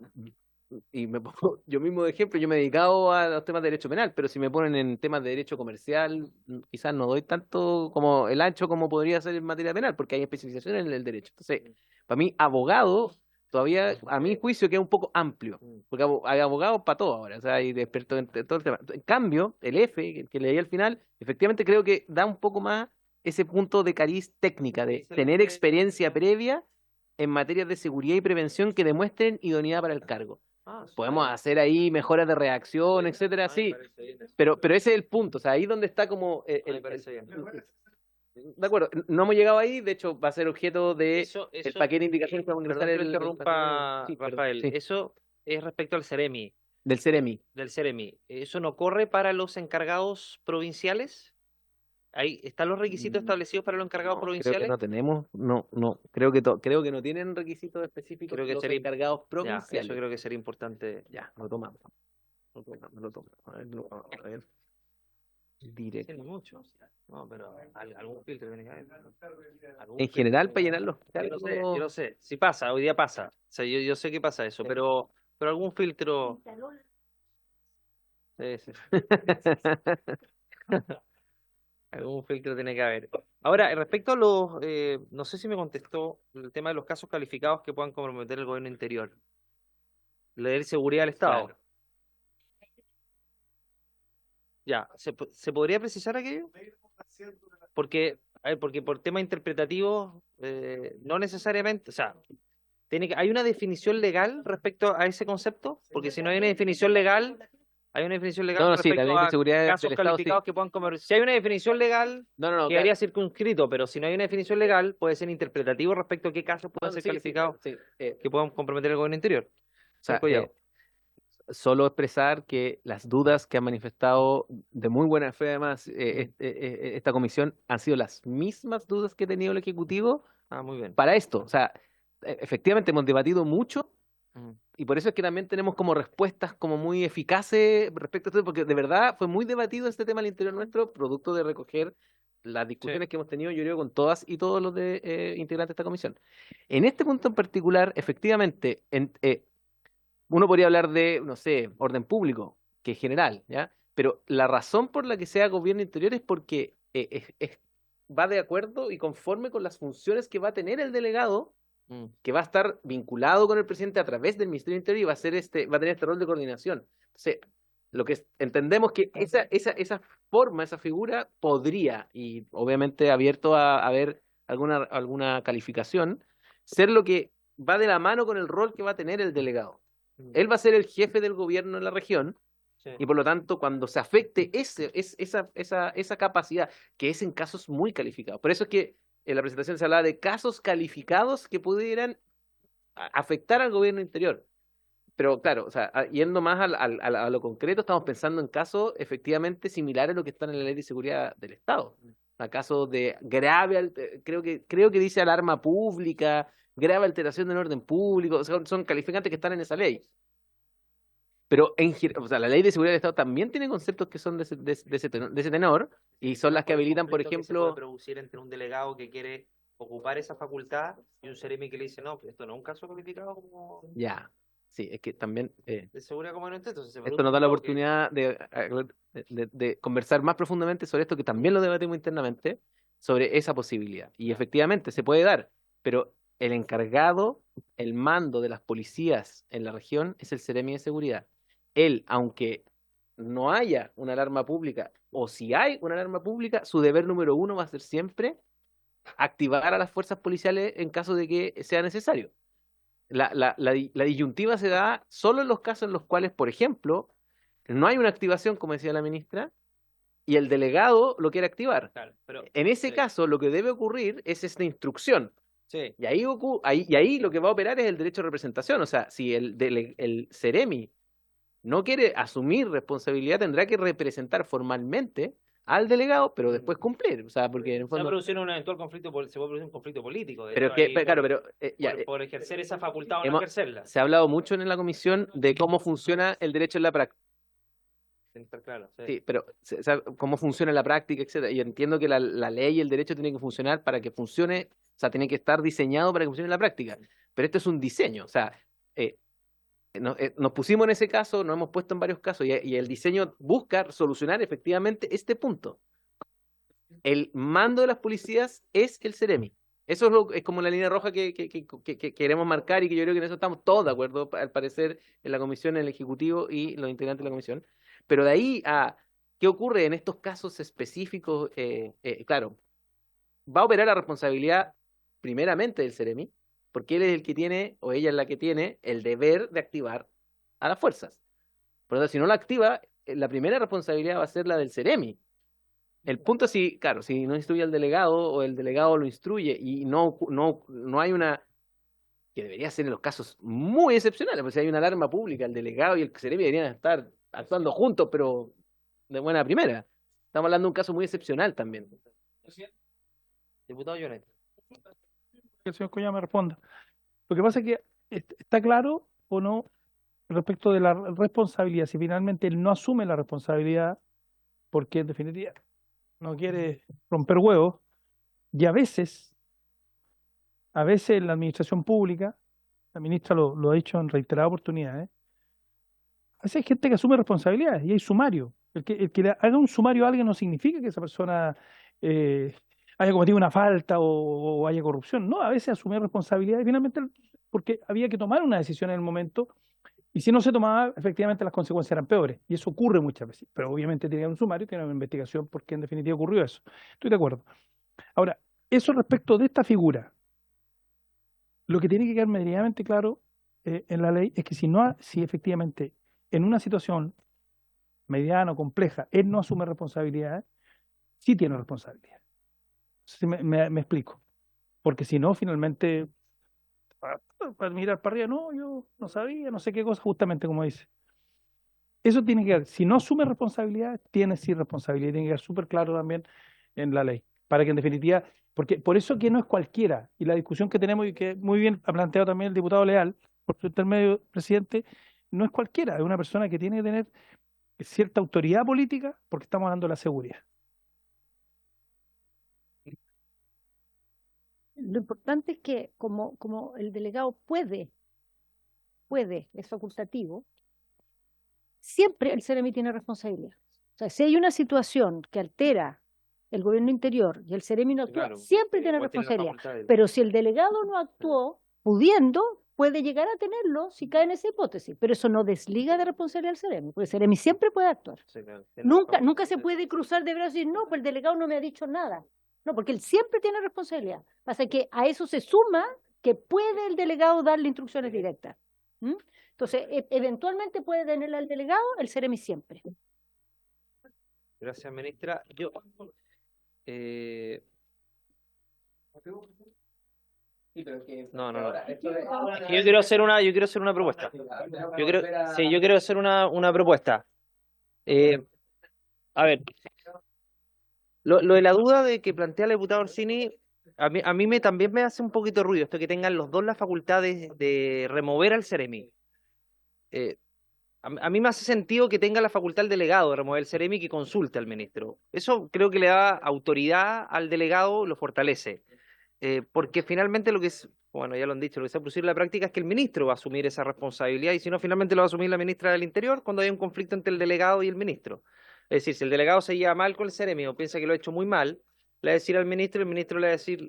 mismo de ejemplo, yo me he dedicado a los temas de derecho penal, pero si me ponen en temas de derecho comercial, quizás no doy tanto como el ancho como podría ser en materia penal, porque hay especialización en el derecho. Entonces, para mí, abogado, todavía, a mi juicio, queda un poco amplio, porque hay abogados para todo ahora, o sea, hay expertos en todo el tema. En cambio, el F, que leí al final, efectivamente creo que da un poco más ese punto de cariz técnica, de tener experiencia previa en materias de seguridad y prevención que demuestren idoneidad para el cargo. Podemos hacer ahí mejoras de reacción, etcétera, sí, pero ese es el punto, o sea, ahí donde está como Me parece bien. de acuerdo, no hemos llegado ahí, de hecho va a ser objeto de el Eso, paquete de indicaciones que vamos a ingresar perdón que lo el interrumpa, sí, perdón, Rafael. sí, Eso es respecto al Ceremi, del Ceremi. del Ceremi. ¿Eso no corre para los encargados provinciales? Ahí están los requisitos establecidos para los encargados No, creo que provinciales. no tenemos, creo que no tienen requisitos específicos Creo que los sería encargados Ya, provinciales. eso creo que sería importante. Ya, lo tomamos. Lo tomamos. A ver. Directo. Tiene mucho. No, pero algún filtro tiene que haber. En general, para llenar los Yo lo sé. Sí pasa, hoy día pasa. O sea, yo sé que pasa eso, pero algún filtro. Sí, sí. Algún filtro tiene que haber. Ahora, respecto a no sé si me contestó el tema de los casos calificados que puedan comprometer el gobierno interior. La de seguridad del Estado. Claro. Ya, ¿se podría precisar aquello? Porque, a ver, porque por tema interpretativo, no necesariamente, o sea, hay una definición legal respecto a ese concepto, porque si no hay una definición legal, No, sí, la respecto ley de a seguridad del casos Estado, calificados sí. que puedan comer. Si hay una definición legal, No, quedaría circunscrito, pero si no hay una definición legal, puede ser interpretativo respecto a qué casos pueden ser calificados que puedan comprometer el gobierno interior. O sea, Collado. solo expresar que las dudas que han manifestado de muy buena fe, además, esta comisión han sido las mismas dudas que ha tenido el Ejecutivo Muy bien. para esto. O sea, efectivamente hemos debatido mucho Mm. y por eso es que también tenemos como respuestas como muy eficaces respecto a esto, porque de verdad fue muy debatido este tema al interior nuestro, producto de recoger las discusiones que hemos tenido, yo creo, con todas y todos los integrantes de esta comisión. En este punto en particular, efectivamente, uno podría hablar de, no sé, orden público, que es general, ¿ya? Pero la razón por la que sea gobierno interior es porque va de acuerdo y conforme con las funciones que va a tener el delegado, que va a estar vinculado con el presidente a través del Ministerio del Interior y va a tener este rol de coordinación. Entonces, lo que entendemos que esa forma, esa figura podría, y obviamente abierto a ver alguna calificación, ser lo que va de la mano con el rol que va a tener el delegado. Él va a ser el jefe del gobierno en la región. Sí. Y por lo tanto, cuando se afecte esa capacidad, que es en casos muy calificados. Por eso es que en la presentación se hablaba de casos calificados que pudieran afectar al gobierno interior. Pero claro, o sea, yendo más a lo concreto, estamos pensando en casos efectivamente similares a lo que están en la Ley de Seguridad del Estado. A casos de grave, creo que dice alarma pública, grave alteración del orden público, o sea, son calificantes que están en esa ley. Pero o sea, la Ley de Seguridad del Estado también tiene conceptos que son de ese tenor, y son las que habilitan, por conflicto que se ejemplo, puede producir entre un delegado que quiere ocupar esa facultad y un seremi que le dice, no, esto no es un caso calificado como ya, sí, es que también de seguridad como en entonces se esto produce nos da un la choque. oportunidad de conversar más profundamente sobre esto, que también lo debatimos internamente, sobre esa posibilidad. Y efectivamente se puede dar, pero el encargado, el mando de las policías en la región es el Seremi de Seguridad. Él, aunque no haya una alarma pública, o si hay una alarma pública, su deber número uno va a ser siempre activar a las fuerzas policiales en caso de que sea necesario. La disyuntiva se da solo en los casos en los cuales, por ejemplo, no hay una activación, como decía la ministra, y el delegado lo quiere activar. Claro, pero, En ese sí, caso, lo que debe ocurrir es esta instrucción. sí, Y ahí lo que va a operar es el derecho de representación. O sea, si el Seremi no quiere asumir responsabilidad, tendrá que representar formalmente al delegado, pero después cumplir. O sea, porque en el se va a fondo. producir un eventual conflicto, se puede producir un conflicto político. De Pero hecho, que, ahí claro, por, pero ya, por ejercer esa facultad o no hemos- ejercerla. se ha hablado mucho en la comisión de cómo funciona el derecho en la práctica. Claro, sí. Sí, pero cómo funciona en la práctica, etcétera. Y entiendo que la ley y el derecho tienen que funcionar para que funcione, o sea, tiene que estar diseñado para que funcione en la práctica. Pero esto es un diseño, o sea, nos pusimos en ese caso, nos hemos puesto en varios casos, y el diseño busca solucionar efectivamente este punto. El mando de las policías es el Seremi. Eso es como la línea roja que queremos marcar, y que yo creo que en eso estamos todos de acuerdo, al parecer, en la comisión, en el Ejecutivo y los integrantes de la comisión. Pero de ahí a qué ocurre en estos casos específicos, claro, va a operar la responsabilidad primeramente del Seremi, porque él es el que tiene, o ella es la que tiene, el deber de activar a las fuerzas. Por lo tanto, si no la activa, la primera responsabilidad va a ser la del Seremi. El punto es claro, si no instruye al delegado, o el delegado lo instruye y no hay una, que debería ser en los casos muy excepcionales, porque si hay una alarma pública, el delegado y el Seremi deberían estar actuando juntos, pero de buena primera. Estamos hablando de un caso muy excepcional también. Diputado Llonet. Que el señor Cuña me responda. Lo que pasa es que está claro o no respecto de la responsabilidad. Si finalmente él no asume la responsabilidad, porque en definitiva no quiere romper huevos, y a veces en la administración pública, la ministra lo ha dicho en reiteradas oportunidades, a veces hay gente que asume responsabilidades y hay sumario. El que le haga un sumario a alguien no significa que esa persona haya cometido una falta o haya corrupción. No, a veces asume responsabilidades finalmente porque había que tomar una decisión en el momento, y si no se tomaba, efectivamente las consecuencias eran peores. Y eso ocurre muchas veces. Pero obviamente tiene que haber un sumario, tiene que haber una investigación porque en definitiva ocurrió eso. Estoy de acuerdo. Ahora, eso respecto de esta figura, lo que tiene que quedar medianamente claro en la ley es que si efectivamente en una situación mediana o compleja él no asume responsabilidades, sí tiene responsabilidad. Me explico. Porque si no, finalmente, para mirar para arriba, no, yo no sabía, no sé qué cosa, justamente como dice. Eso tiene que quedar, si no asume responsabilidad, tiene sí responsabilidad, tiene que quedar súper claro también en la ley, para que en definitiva, porque por eso que no es cualquiera, y la discusión que tenemos y que muy bien ha planteado también el diputado Leal, por su intermedio, presidente, no es cualquiera, es una persona que tiene que tener cierta autoridad política, porque estamos hablando de la seguridad. Lo importante es que como el delegado puede, es facultativo, siempre el Seremi tiene responsabilidad. O sea, si hay una situación que altera el gobierno interior y el Seremi no actúa, Claro, siempre tiene igual tiene la responsabilidad. facultad de- Pero si el delegado no actuó pudiendo, puede llegar a tenerlo si cae en esa hipótesis. Pero eso no desliga de responsabilidad al Seremi, porque el Seremi siempre puede actuar. Sí, claro, tiene la Nunca facultad se de- puede cruzar de brazos y decir, no, pues el delegado no me ha dicho nada. No, porque él siempre tiene responsabilidad. Pasa que a eso se suma que puede el delegado darle instrucciones directas. ¿Mm? Entonces, eventualmente puede tenerla el delegado, el Ceremi siempre. Gracias, ministra. No. Es que yo quiero hacer una propuesta. Yo quiero hacer una propuesta. A ver, lo de la duda de que plantea el diputado Orsini, a mí también me hace un poquito ruido esto que tengan los dos la facultad de remover al Ceremi. A mí me hace sentido que tenga la facultad el delegado de remover el Ceremi, que consulte al ministro. Eso creo que le da autoridad al delegado, lo fortalece. Porque finalmente bueno, ya lo han dicho, lo que se ha producido en la práctica es que el ministro va a asumir esa responsabilidad, y si no, finalmente lo va a asumir la ministra del Interior cuando haya un conflicto entre el delegado y el ministro. Es decir, si el delegado se lleva mal con el Ceremi o piensa que lo ha hecho muy mal, le va a decir al ministro, y el ministro le va a decir,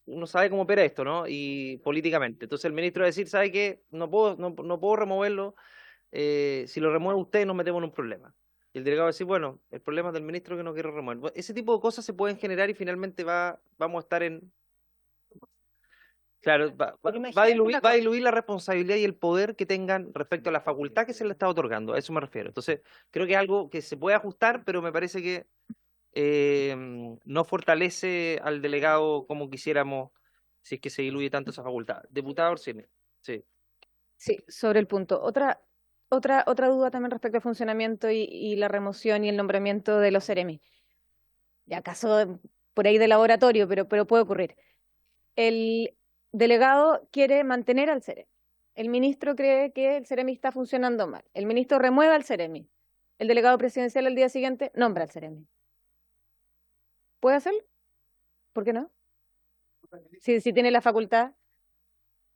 uno sabe cómo opera esto, ¿no? Y políticamente. Entonces el ministro va a decir, ¿sabe qué? No puedo removerlo. Si lo remueve usted, nos metemos en un problema. Y el delegado va a decir, bueno, el problema es del ministro que no quiero remover. Ese tipo de cosas se pueden generar y finalmente vamos a estar en... Claro, va a diluir la responsabilidad y el poder que tengan respecto a la facultad que se le está otorgando. A eso me refiero. Entonces, creo que es algo que se puede ajustar, pero me parece que no fortalece al delegado como quisiéramos si es que se diluye tanto esa facultad. Diputado Orsini. Sí. Sí, sobre el punto. Otra duda también respecto al funcionamiento y la remoción y el nombramiento de los Ceremi. De acaso por ahí de laboratorio, pero puede ocurrir. El delegado quiere mantener al Ceremi. El ministro cree que el Ceremi está funcionando mal. El ministro remueve al Ceremi. El delegado presidencial al día siguiente nombra al Ceremi. ¿Puede hacerlo? ¿Por qué no? Si tiene la facultad.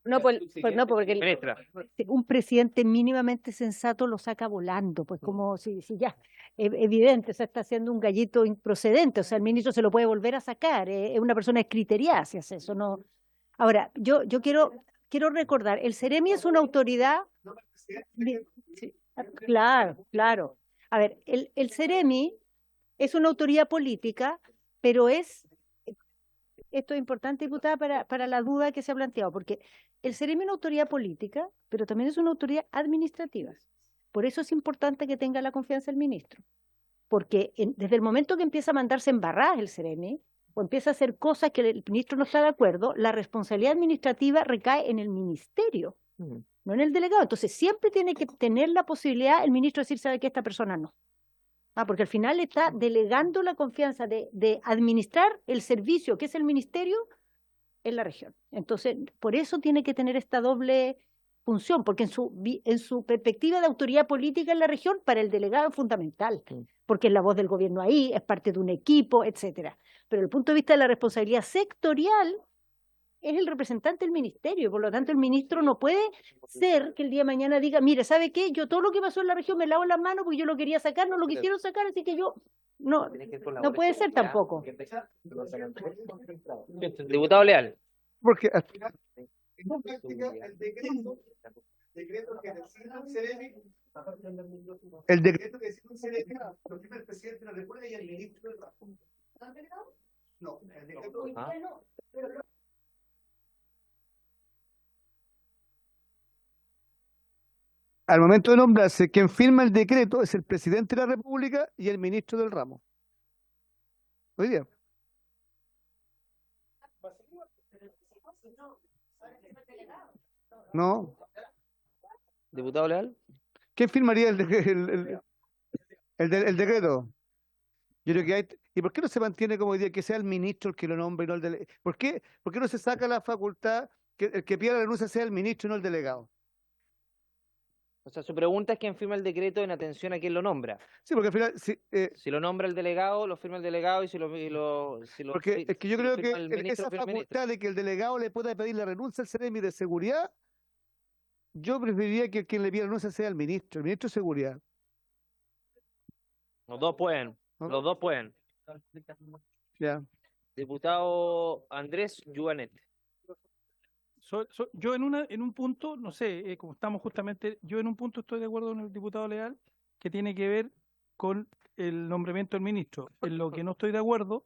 No, porque Ministra. un presidente mínimamente sensato lo saca volando, pues como si ya es evidente, o sea, está haciendo un gallito improcedente, o sea, el ministro se lo puede volver a sacar, es una persona escriteriada si hace eso, no. Ahora, yo quiero recordar, el Ceremi es una autoridad. Sí, claro. A ver, el Ceremi es una autoridad política, pero esto es importante, diputada, para la duda que se ha planteado, porque el Ceremi es una autoridad política, pero también es una autoridad administrativa. Por eso es importante que tenga la confianza del ministro, porque desde el momento que empieza a mandarse embarradas el Ceremi, o empieza a hacer cosas que el ministro no está de acuerdo, la responsabilidad administrativa recae en el ministerio, no en el delegado. Entonces siempre tiene que tener la posibilidad el ministro de decir, ¿sabe qué? Esta persona no. Porque al final está delegando la confianza de administrar el servicio que es el ministerio en la región. Entonces, por eso tiene que tener esta doble función, porque en su perspectiva de autoridad política en la región, para el delegado es fundamental, porque es la voz del gobierno ahí, es parte de un equipo, etcétera. Pero desde el punto de vista de la responsabilidad sectorial, es el representante del ministerio, y por lo tanto el ministro no puede ser que el día de mañana diga, mire, ¿sabe qué? Yo todo lo que pasó en la región me lavo las manos porque yo lo quería sacar, no lo quisieron sacar, así que yo no puede ser tampoco. Diputado Leal. Porque al final, en la práctica, el decreto que designa un Ceremi, el decreto que designa un Ceremi, lo firma el presidente de la República y el ministro del Trabajo. No, el decreto. Al momento de nombrarse, quien firma el decreto es el presidente de la República y el ministro del ramo. Hoy día. No. Diputado Leal. ¿Quién firmaría el decreto? Yo creo que hay. ¿Y por qué no se mantiene como idea que sea el ministro el que lo nombre y no el delegado? ¿Por qué no se saca la facultad que el que pida la renuncia sea el ministro y no el delegado? O sea, su pregunta es quién firma el decreto en atención a quién lo nombra. Sí, porque al final. Si lo nombra el delegado, lo firma el delegado, y porque es que yo creo que esa facultad de que el delegado le pueda pedir la renuncia al Ceremi de seguridad, yo preferiría que quien le pida la renuncia sea el ministro de seguridad. Los dos pueden. ¿No? Los dos pueden. Ya. Diputado Andrés Yuanet. Yo en un punto, no sé, como estamos justamente, yo en un punto estoy de acuerdo con el diputado Leal, que tiene que ver con el nombramiento del ministro. En lo que no estoy de acuerdo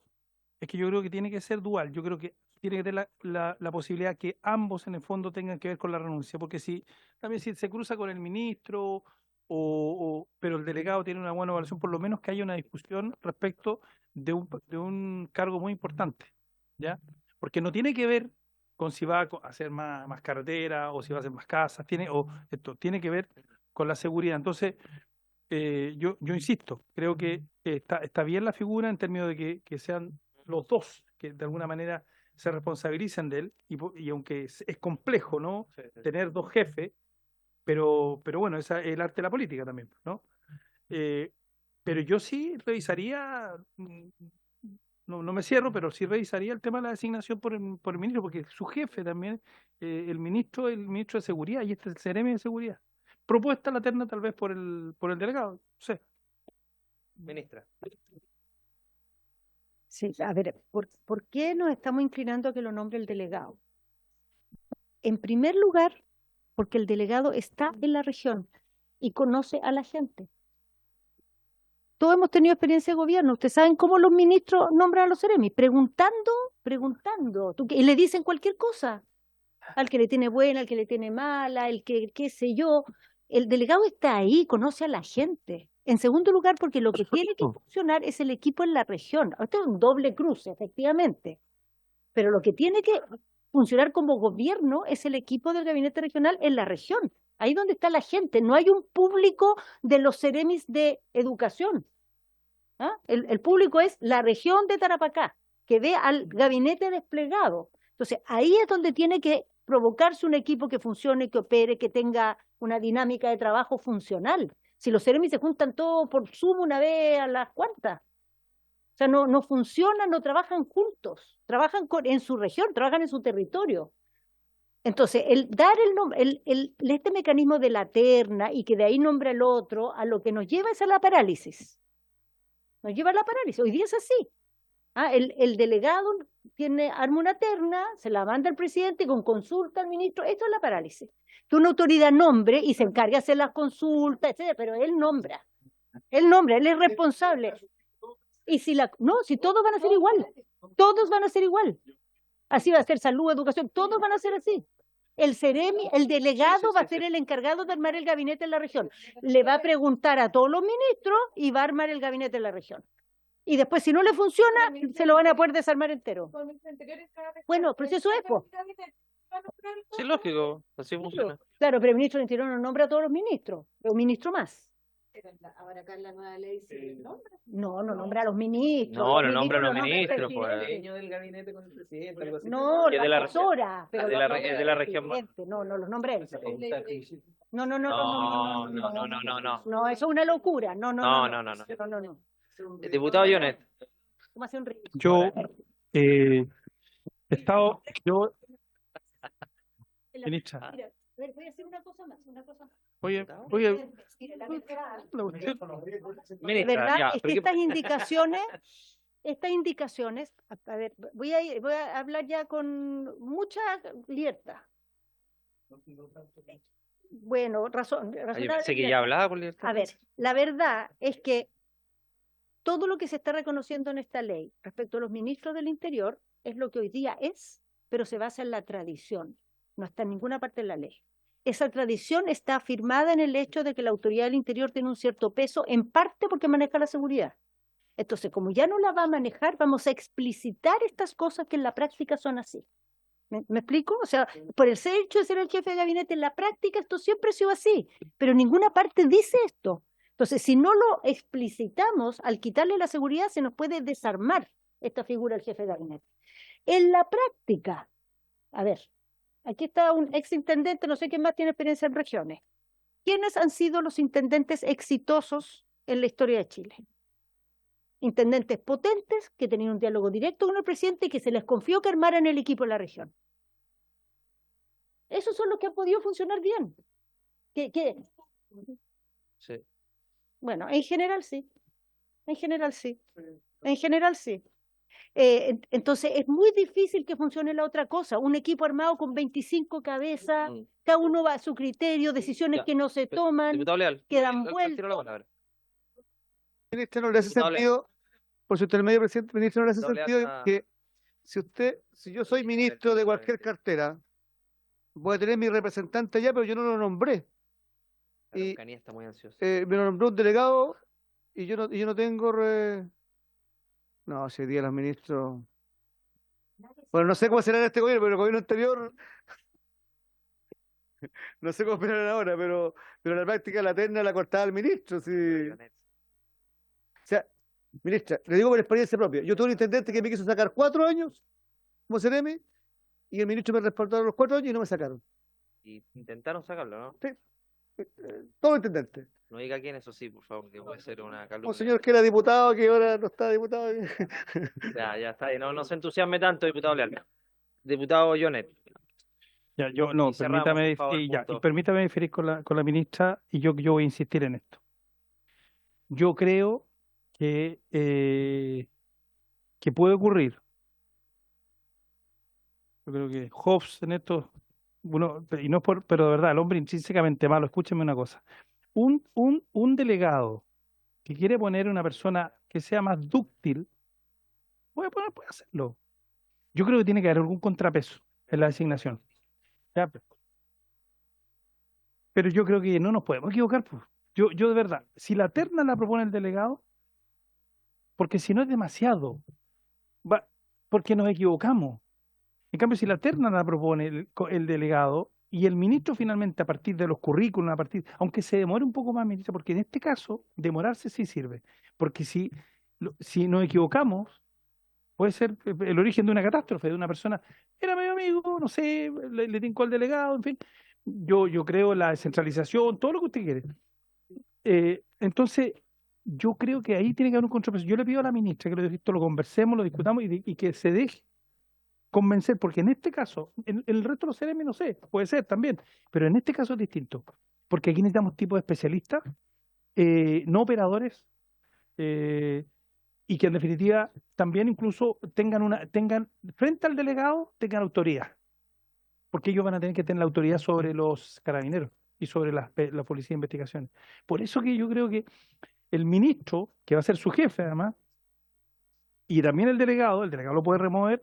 es que yo creo que tiene que ser dual. Yo creo que tiene que tener la posibilidad que ambos en el fondo tengan que ver con la renuncia, porque también si se cruza con el ministro, pero el delegado tiene una buena evaluación, por lo menos que haya una discusión respecto de un cargo muy importante, ¿ya? Porque no tiene que ver con si va a hacer más carretera o si va a hacer más casas, tiene que ver con la seguridad. Entonces, yo insisto, creo que está bien la figura en términos de que sean los dos que de alguna manera se responsabilicen de él, y aunque es complejo, ¿no? Tener dos jefes, pero bueno, esa es el arte de la política también, ¿no? Pero yo sí revisaría, no me cierro, pero sí revisaría el tema de la designación por el ministro, porque su jefe también, el ministro de Seguridad, y este es el Ceremi de Seguridad. Propuesta la terna tal vez por el delegado, no sé. Ministra. Sí, a ver, ¿por qué nos estamos inclinando a que lo nombre el delegado? En primer lugar, porque el delegado está en la región y conoce a la gente. Todos hemos tenido experiencia de gobierno. Ustedes saben cómo los ministros nombran a los seremis, preguntando, y le dicen cualquier cosa. Al que le tiene buena, al que le tiene mala, el que qué sé yo. El delegado está ahí, conoce a la gente. En segundo lugar, porque lo que tiene que funcionar es el equipo en la región. Esto es un doble cruce, efectivamente. Pero lo que tiene que funcionar como gobierno es el equipo del gabinete regional en la región. Ahí donde está la gente. No hay un público de los seremis de educación. ¿Ah? El público es la región de Tarapacá, que ve al gabinete desplegado. Entonces, ahí es donde tiene que provocarse un equipo que funcione, que opere, que tenga una dinámica de trabajo funcional. Si los seremis se juntan todos por Zoom una vez a las cuantas, o sea, no funcionan, no trabajan juntos, trabajan en su región, trabajan en su territorio. Entonces, el dar el nombre, este mecanismo de la terna y que de ahí nombra el otro, a lo que nos lleva es a la parálisis. Nos lleva a la parálisis. Hoy día es así. El delegado arma una terna, se la manda al presidente con consulta al ministro. Esto es la parálisis. Que una autoridad nombre y se encargue de hacer las consultas, etcétera, pero él nombra, él es responsable. Y si todos van a ser igual, todos van a ser igual. Así va a ser salud, educación, todos van a ser así. El Ceremi, el delegado va a ser el encargado de armar el gabinete en la región. Le va a preguntar a todos los ministros y va a armar el gabinete en la región. Y después, si no le funciona, se lo van a poder desarmar entero. Bueno, pero eso es, pues. Sí, lógico, así funciona. Claro, pero el ministro del Interior no nombra a todos los ministros, es un ministro más. Ahora acá en la nueva ley se nombra. No nombra a los ministros. No nombra a los ministros, pues. Del gabinete con el presidente, algo así. No, Que es de la asesora, pero es de la región más. No los nombra él. No. No. No, eso es una locura. No. Diputado Jonet. ¿Cómo hace un ridículo? Yo ministra. Mira, voy a hacer una cosa más. Oye, De verdad, es que estas indicaciones, a ver, voy a hablar ya con mucha libertad. Bueno, Yo pensé que ya hablaba con libertad. A ver, la verdad es que todo lo que se está reconociendo en esta ley respecto a los ministros del Interior es lo que hoy día es, pero se basa en la tradición, no está en ninguna parte de la ley. Esa tradición está afirmada en el hecho de que la autoridad del Interior tiene un cierto peso, en parte porque maneja la seguridad. Entonces, como ya no la va a manejar, vamos a explicitar estas cosas que en la práctica son así. ¿Me explico? O sea, por el hecho de ser el jefe de gabinete, en la práctica esto siempre ha sido así, pero ninguna parte dice esto. Entonces, si no lo explicitamos, al quitarle la seguridad se nos puede desarmar esta figura del jefe de gabinete. En la práctica, a ver, aquí está un exintendente, no sé quién más tiene experiencia en regiones. ¿Quiénes han sido los intendentes exitosos en la historia de Chile? Intendentes potentes que tenían un diálogo directo con el presidente y que se les confió que armaran el equipo en la región. Esos son los que han podido funcionar bien. Sí. Bueno, en general sí. Entonces es muy difícil que funcione la otra cosa. Un equipo armado con 25 cabezas, cada uno va a su criterio, decisiones que no se toman, Diputado Leal, quedan al vueltas. tiro la palabra. Ministro, no le hace Diputado Leal. sentido, por su intermedio, presidente, ministro, no le hace Diputado Leal sentido está- que si yo soy ministro de cualquier cartera, voy a tener mi representante allá, pero yo no lo nombré. La Y Araucanía está muy ansiosa. me lo nombró un delegado y yo no tengo no, ese día los ministros. Bueno, no sé cómo será en este gobierno, pero el gobierno anterior, no sé cómo esperarán ahora, pero la práctica la terna la cortaba el ministro. Sí. O sea, ministra, le digo por experiencia propia. Yo tuve un intendente que me quiso sacar 4 años como Ceremi y el ministro me respaldó los 4 años y no me sacaron. Y intentaron sacarlo, ¿no? Sí. Todo intendente. No diga quién, eso sí, por favor, que puede ser una Un calumnia. señor que era diputado, que ahora no está diputado. Ya está bien, no se entusiasme tanto, diputado Leal. Diputado Jonet. Ya, yo no, Y cerramos, permítame, por favor, ya, punto. y permítame diferir con la ministra y yo voy a insistir en esto. Yo creo que puede ocurrir. Yo creo que Hobbes en esto, y no es pero de verdad, el hombre intrínsecamente malo, escúcheme una cosa. Un delegado que quiere poner una persona que sea más dúctil, puede hacerlo. Yo creo que tiene que haber algún contrapeso en la designación. Ya, pero yo creo que no nos podemos equivocar, pues. Yo de verdad, si la terna la propone el delegado, porque si no es demasiado, porque nos equivocamos. En cambio, si la terna la propone el delegado y el ministro finalmente a partir de los currículums, aunque se demore un poco más, ministro, porque en este caso demorarse sí sirve, porque si nos equivocamos, puede ser el origen de una catástrofe, de una persona, era medio amigo, no sé, le tincó al delegado, en fin. Yo creo en la descentralización, todo lo que usted quiere. Entonces, yo creo que ahí tiene que haber un contrapeso. Yo le pido a la ministra que esto lo conversemos, lo discutamos y que se deje convencer, porque en este caso, el resto de los CRM no sé, puede ser también, pero en este caso es distinto, porque aquí necesitamos tipos de especialistas, no operadores, y que en definitiva también incluso tengan frente al delegado, tengan autoridad, porque ellos van a tener que tener la autoridad sobre los carabineros y sobre la policía de investigaciones. Por eso que yo creo que el ministro, que va a ser su jefe además, y también el delegado lo puede remover,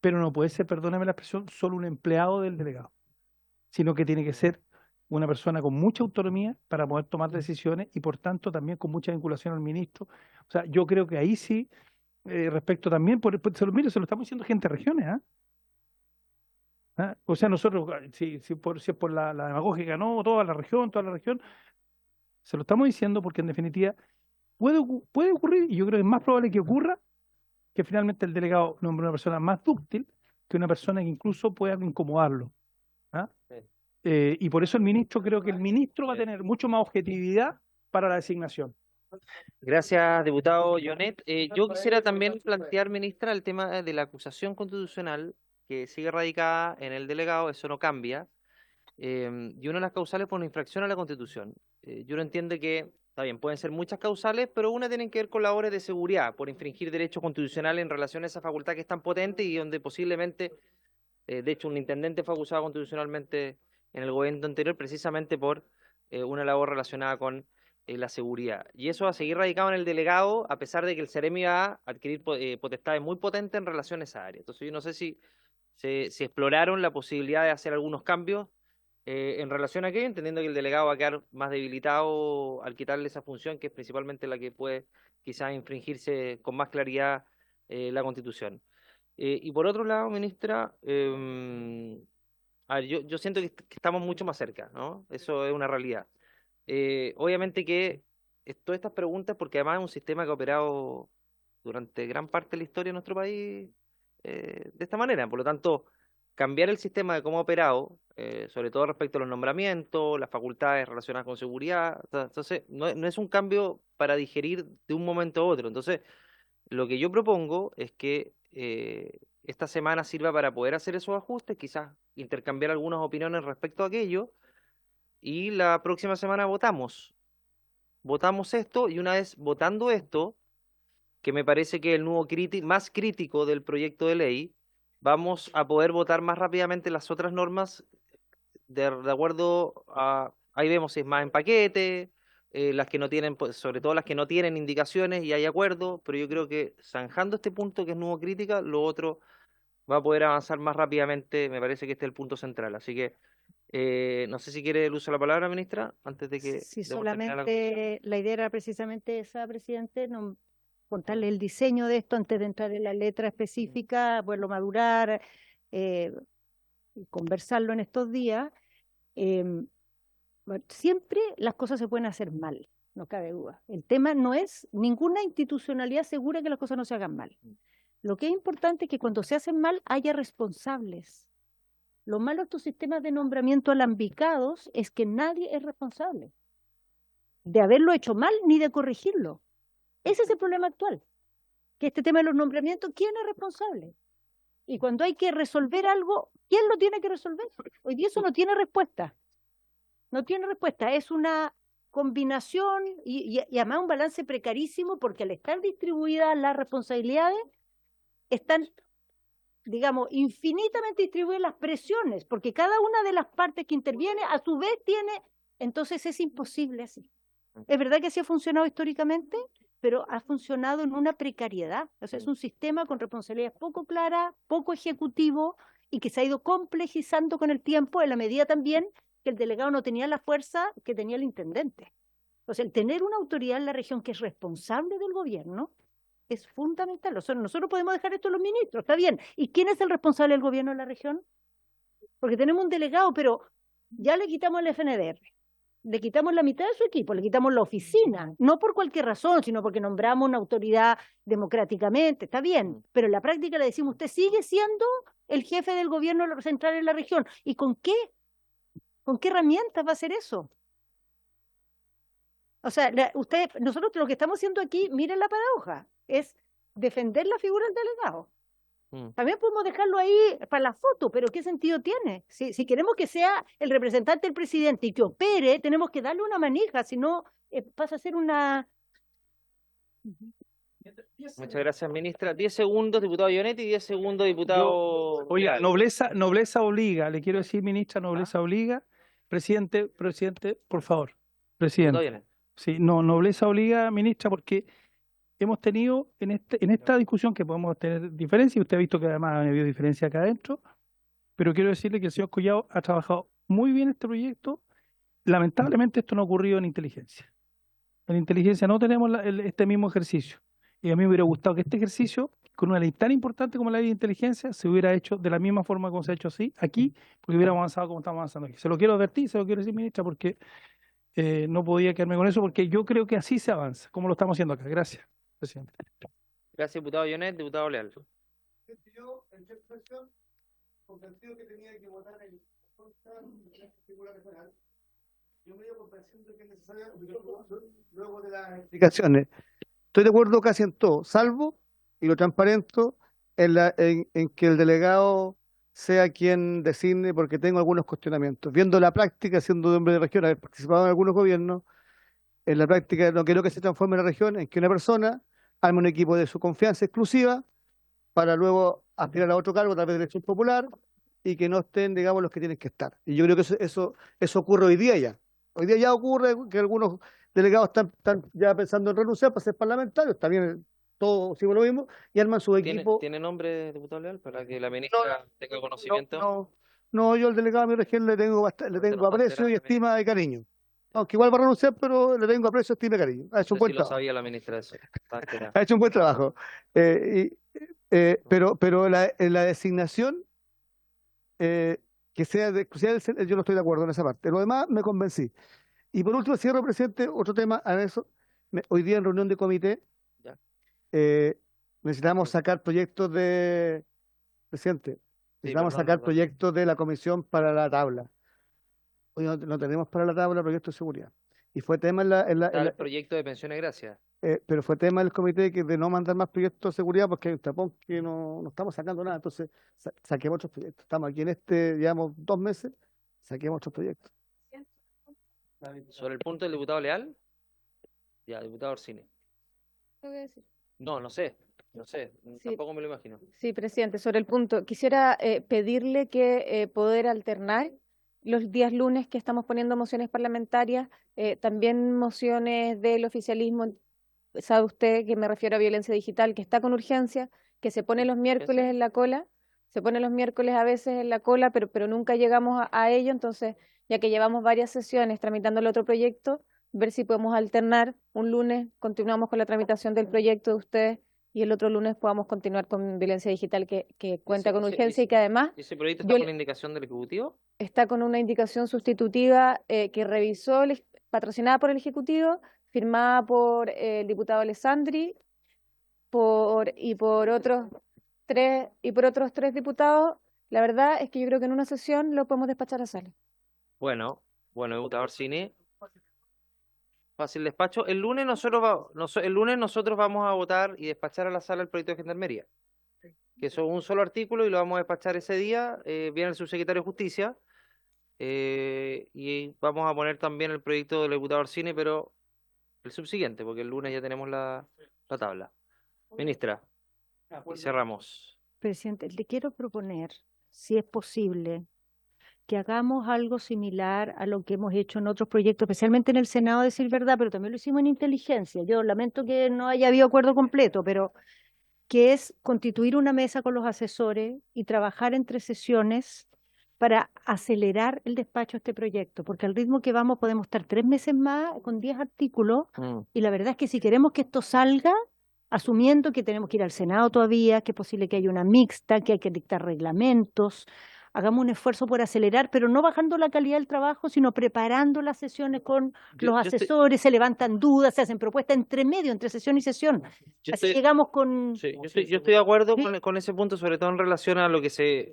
pero no puede ser, perdóname la expresión, solo un empleado del delegado, sino que tiene que ser una persona con mucha autonomía para poder tomar decisiones y por tanto también con mucha vinculación al ministro. O sea, yo creo que ahí sí, respecto también, se lo estamos diciendo gente de regiones, ¿ah? O sea, nosotros, si es por la demagógica, no, toda la región, se lo estamos diciendo porque en definitiva puede ocurrir, y yo creo que es más probable que ocurra, que finalmente el delegado nombre una persona más dúctil que una persona que incluso pueda incomodarlo. Y por eso creo que el ministro va a tener mucho más objetividad para la designación. Gracias, diputado Jonet. Yo quisiera también plantear, ministra, el tema de la acusación constitucional que sigue radicada en el delegado, eso no cambia, y una de las causales por una infracción a la Constitución. Yo no entiendo que, está bien, pueden ser muchas causales, pero una tiene que ver con labores de seguridad, por infringir derechos constitucionales en relación a esa facultad que es tan potente y donde posiblemente, de hecho, un intendente fue acusado constitucionalmente en el gobierno anterior precisamente por una labor relacionada con la seguridad. Y eso va a seguir radicado en el delegado, a pesar de que el Ceremi va a adquirir potestades muy potentes en relación a esa área. Entonces yo no sé si exploraron la posibilidad de hacer algunos cambios en relación a aquello, entendiendo que el delegado va a quedar más debilitado al quitarle esa función, que es principalmente la que puede quizás infringirse con más claridad la Constitución. Y por otro lado, ministra, a ver, yo siento que estamos mucho más cerca, ¿no? Eso es una realidad. Obviamente que todas estas preguntas, porque además es un sistema que ha operado durante gran parte de la historia de nuestro país de esta manera. Por lo tanto, cambiar el sistema de cómo ha operado, sobre todo respecto a los nombramientos, las facultades relacionadas con seguridad, entonces no es un cambio para digerir de un momento a otro. Entonces, lo que yo propongo es que esta semana sirva para poder hacer esos ajustes, quizás intercambiar algunas opiniones respecto a aquello, y la próxima semana votamos. Votamos esto, y una vez votando esto, que me parece que es el nuevo más crítico del proyecto de ley, vamos a poder votar más rápidamente las otras normas de acuerdo a, ahí vemos si es más en paquete, las que no tienen, sobre todo las que no tienen indicaciones y hay acuerdo, pero yo creo que zanjando este punto que es nuevo crítica, lo otro va a poder avanzar más rápidamente. Me parece que este es el punto central. Así que no sé si quiere el uso de la palabra, ministra, antes de que Si demos terminar la solamente la idea era precisamente esa, presidente, contarle el diseño de esto antes de entrar en la letra específica, poderlo madurar, y conversarlo en estos días. Siempre las cosas se pueden hacer mal, no cabe duda. El tema no es ninguna institucionalidad segura que las cosas no se hagan mal. Lo que es importante es que cuando se hacen mal haya responsables. Lo malo de estos sistemas de nombramiento alambicados es que nadie es responsable de haberlo hecho mal ni de corregirlo. Ese es el problema actual. Que este tema de los nombramientos, ¿quién es responsable? Y cuando hay que resolver algo, ¿quién lo tiene que resolver? Hoy día eso no tiene respuesta. No tiene respuesta. Es una combinación y además un balance precarísimo porque al estar distribuidas las responsabilidades, están, digamos, infinitamente distribuidas las presiones, porque cada una de las partes que interviene a su vez tiene, entonces es imposible así. Es verdad que así ha funcionado históricamente, pero ha funcionado en una precariedad. O sea, es un sistema con responsabilidades poco claras, poco ejecutivo y que se ha ido complejizando con el tiempo en la medida también que el delegado no tenía la fuerza que tenía el intendente. Entonces, el tener una autoridad en la región que es responsable del gobierno es fundamental. O sea, nosotros podemos dejar esto a los ministros, está bien. ¿Y quién es el responsable del gobierno en la región? Porque tenemos un delegado, pero ya le quitamos el FNDR, le quitamos la mitad de su equipo, le quitamos la oficina, no por cualquier razón, sino porque nombramos una autoridad democráticamente, está bien, pero en la práctica le decimos, usted sigue siendo el jefe del gobierno central en la región. ¿Y con qué? ¿Con qué herramientas va a hacer eso? O sea, nosotros lo que estamos haciendo aquí, miren la paradoja, es defender la figura del delegado. También podemos dejarlo ahí para la foto, pero ¿qué sentido tiene? Si queremos que sea el representante del presidente y que opere, tenemos que darle una manija, si no pasa a ser una... Muchas gracias, ministra. 10 segundos, diputado Ionetti, 10 segundos, diputado... Oiga, nobleza obliga, le quiero decir, ministra, nobleza obliga. Presidente, por favor. Presidente. Sí, no, nobleza obliga, ministra, porque hemos tenido en esta discusión que podemos tener diferencias, y usted ha visto que además ha habido diferencia acá adentro, pero quiero decirle que el señor Collado ha trabajado muy bien este proyecto. Lamentablemente esto no ha ocurrido en inteligencia. En inteligencia no tenemos este mismo ejercicio. Y a mí me hubiera gustado que este ejercicio, con una ley tan importante como la ley de inteligencia, se hubiera hecho de la misma forma como se ha hecho así, aquí, porque hubiéramos avanzado como estamos avanzando aquí. Se lo quiero advertir, se lo quiero decir, ministra, porque no podía quedarme con eso, porque yo creo que así se avanza, como lo estamos haciendo acá. Gracias, presidente. Gracias, diputado Ionet, diputado Leal. Yo, en cierta expresión, convencido que tenía que votar en contra de la figura regional. Yo me dio convencido de que es necesario, luego de las explicaciones. Estoy de acuerdo casi en todo, salvo, y lo transparento, en que el delegado sea quien designe, porque tengo algunos cuestionamientos. Viendo la práctica, siendo de hombre de región, haber participado en algunos gobiernos, en la práctica no quiero que se transforme la región en que una persona arme un equipo de su confianza exclusiva para luego aspirar a otro cargo a través de elección popular y que no estén, digamos, los que tienen que estar. Y yo creo que eso ocurre hoy día ya. Hoy día ya ocurre que algunos delegados están ya pensando en renunciar para ser parlamentarios, también todos sigo lo mismo, y arman su equipo. ¿Tiene nombre, diputado Leal, para que la ministra tenga conocimiento? No, yo al delegado de mi región le tengo aprecio y estima y cariño. Aunque igual va a renunciar, pero le tengo aprecio, estima y cariño. Ha hecho un buen trabajo. Lo sabía la ministra eso. Ha hecho un buen trabajo. Pero la designación que sea de exclusividad del CEREMI, yo no estoy de acuerdo en esa parte. Lo demás me convencí. Y por último, cierro, presidente, otro tema a eso. Hoy día en reunión de comité necesitamos sacar proyectos de... Presidente, necesitamos sacar proyectos de la comisión para la tabla. Hoy no tenemos para la tabla proyectos de seguridad. Y fue tema el proyecto de pensiones gracias. Pero fue tema del comité de no mandar más proyectos de seguridad porque hay un tapón que no estamos sacando nada. Entonces, saquemos otros proyectos. Estamos aquí en digamos, 2 meses, saquemos otros proyectos. ¿Sobre el punto del diputado Leal? Ya, diputado Orsini. ¿Qué voy a decir? No sé, sí. Tampoco me lo imagino. Sí, presidente, sobre el punto, quisiera pedirle que poder alternar los días lunes que estamos poniendo mociones parlamentarias, también mociones del oficialismo, sabe usted que me refiero a violencia digital, que está con urgencia, que se pone los miércoles en la cola, se pone los miércoles a veces en la cola, pero nunca llegamos a ello. Entonces, ya que llevamos varias sesiones tramitando el otro proyecto, ver si podemos alternar. Un lunes continuamos con la tramitación del proyecto de ustedes y el otro lunes podamos continuar con violencia digital que cuenta con urgencia y que además ¿Ese proyecto yo está le- con la indicación del Ejecutivo? está con una indicación sustitutiva que revisó, patrocinada por el Ejecutivo, firmada por el diputado Alessandri y por otros tres diputados. La verdad es que yo creo que en una sesión lo podemos despachar a sala. Bueno, diputado Orsini. Fácil despacho. El lunes nosotros vamos a votar y despachar a la sala el proyecto de Gendarmería. Que son un solo artículo y lo vamos a despachar ese día. Viene el subsecretario de Justicia. Y vamos a poner también el proyecto del diputado Orsini, pero el subsiguiente, porque el lunes ya tenemos la tabla. Ministra, y cerramos. Presidente, le quiero proponer, si es posible, que hagamos algo similar a lo que hemos hecho en otros proyectos, especialmente en el Senado, a decir verdad, pero también lo hicimos en inteligencia. Yo lamento que no haya habido acuerdo completo, pero que es constituir una mesa con los asesores y trabajar entre sesiones para acelerar el despacho de este proyecto, porque al ritmo que vamos podemos estar 3 meses más con 10 artículos, y la verdad es que si queremos que esto salga, asumiendo que tenemos que ir al Senado todavía, que es posible que haya una mixta, que hay que dictar reglamentos, hagamos un esfuerzo por acelerar, pero no bajando la calidad del trabajo, sino preparando las sesiones con los asesores, se levantan dudas, se hacen propuestas entre medio, entre sesión y sesión. Así llegamos con... Sí, yo estoy de acuerdo con ese punto, sobre todo en relación a lo que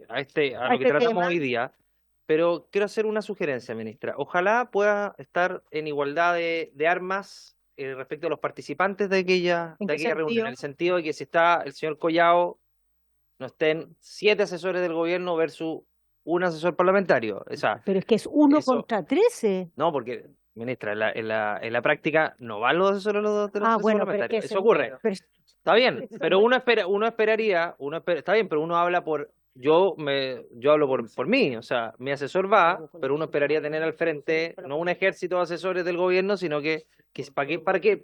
lo que tratamos tema. hoy día. Pero quiero hacer una sugerencia, ministra. Ojalá pueda estar en igualdad de armas respecto a los participantes de aquella reunión, en el sentido de que si está el señor Collao, no estén 7 asesores del gobierno versus un asesor parlamentario. O sea, Pero es que es 1 eso- contra 13. no, porque, ministra, en la práctica no van los asesores de los asesores Bueno, pero es que parlamentarios. ese- Eso ocurre. pero- Está bien, pero está bien, pero uno habla yo hablo por mí, o sea, mi asesor va, pero uno esperaría tener al frente no un ejército de asesores del gobierno, sino que para qué,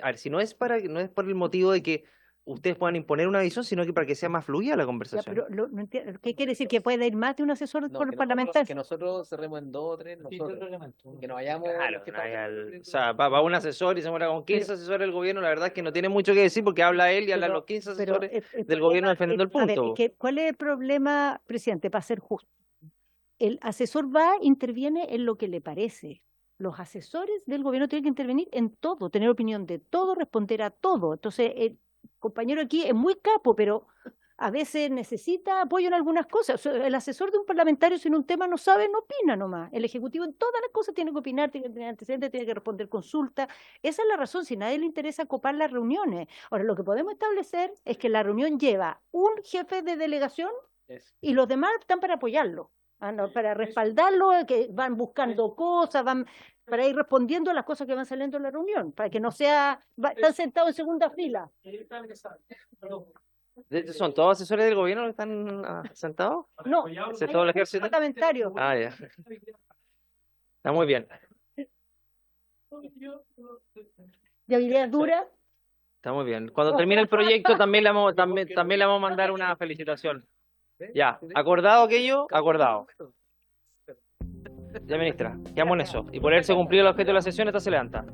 a ver, si no es no es por el motivo de que ustedes puedan imponer una visión, sino que para que sea más fluida la Ya, conversación. pero no entiendo. ¿Qué quiere decir? ¿Que puede ir más de un asesor por parlamentario? Que nosotros cerremos en 2 o 3, que no vayamos. Claro, o sea, va un asesor y se muera con 15 asesores del gobierno, la verdad es que no tiene mucho que decir porque habla él y hablan los 15 Pero asesores el del gobierno defendiendo el a ver, punto. ¿cuál es el problema, presidente, para ser justo? El asesor interviene en lo que le parece. Los asesores del gobierno tienen que intervenir en todo, tener opinión de todo, responder a todo. Entonces, el compañero aquí es muy capo, pero a veces necesita apoyo en algunas cosas. O sea, el asesor de un parlamentario, si en un tema no sabe, no opina nomás. El ejecutivo en todas las cosas tiene que opinar, tiene que tener antecedentes, tiene que responder consultas. Esa es la razón, si a nadie le interesa copar las reuniones. Ahora, lo que podemos establecer es que la reunión lleva un jefe de delegación y los demás están para apoyarlo, para respaldarlo, que van buscando cosas, van para ir respondiendo a las cosas que van saliendo en la reunión, para que no están sentados en segunda fila. ¿Son todos asesores del gobierno que están sentados? No, ¿Es todo el ejército? Parlamentario. Ah, ya. Está muy bien. ¿De habilidad dura? Está muy bien. Cuando termine el proyecto también le vamos a mandar una felicitación. Ya, ¿acordado aquello? Acordado. Ya, ministra, quedamos en eso. Y por haberse cumplido el objeto de la sesión, esta se levanta.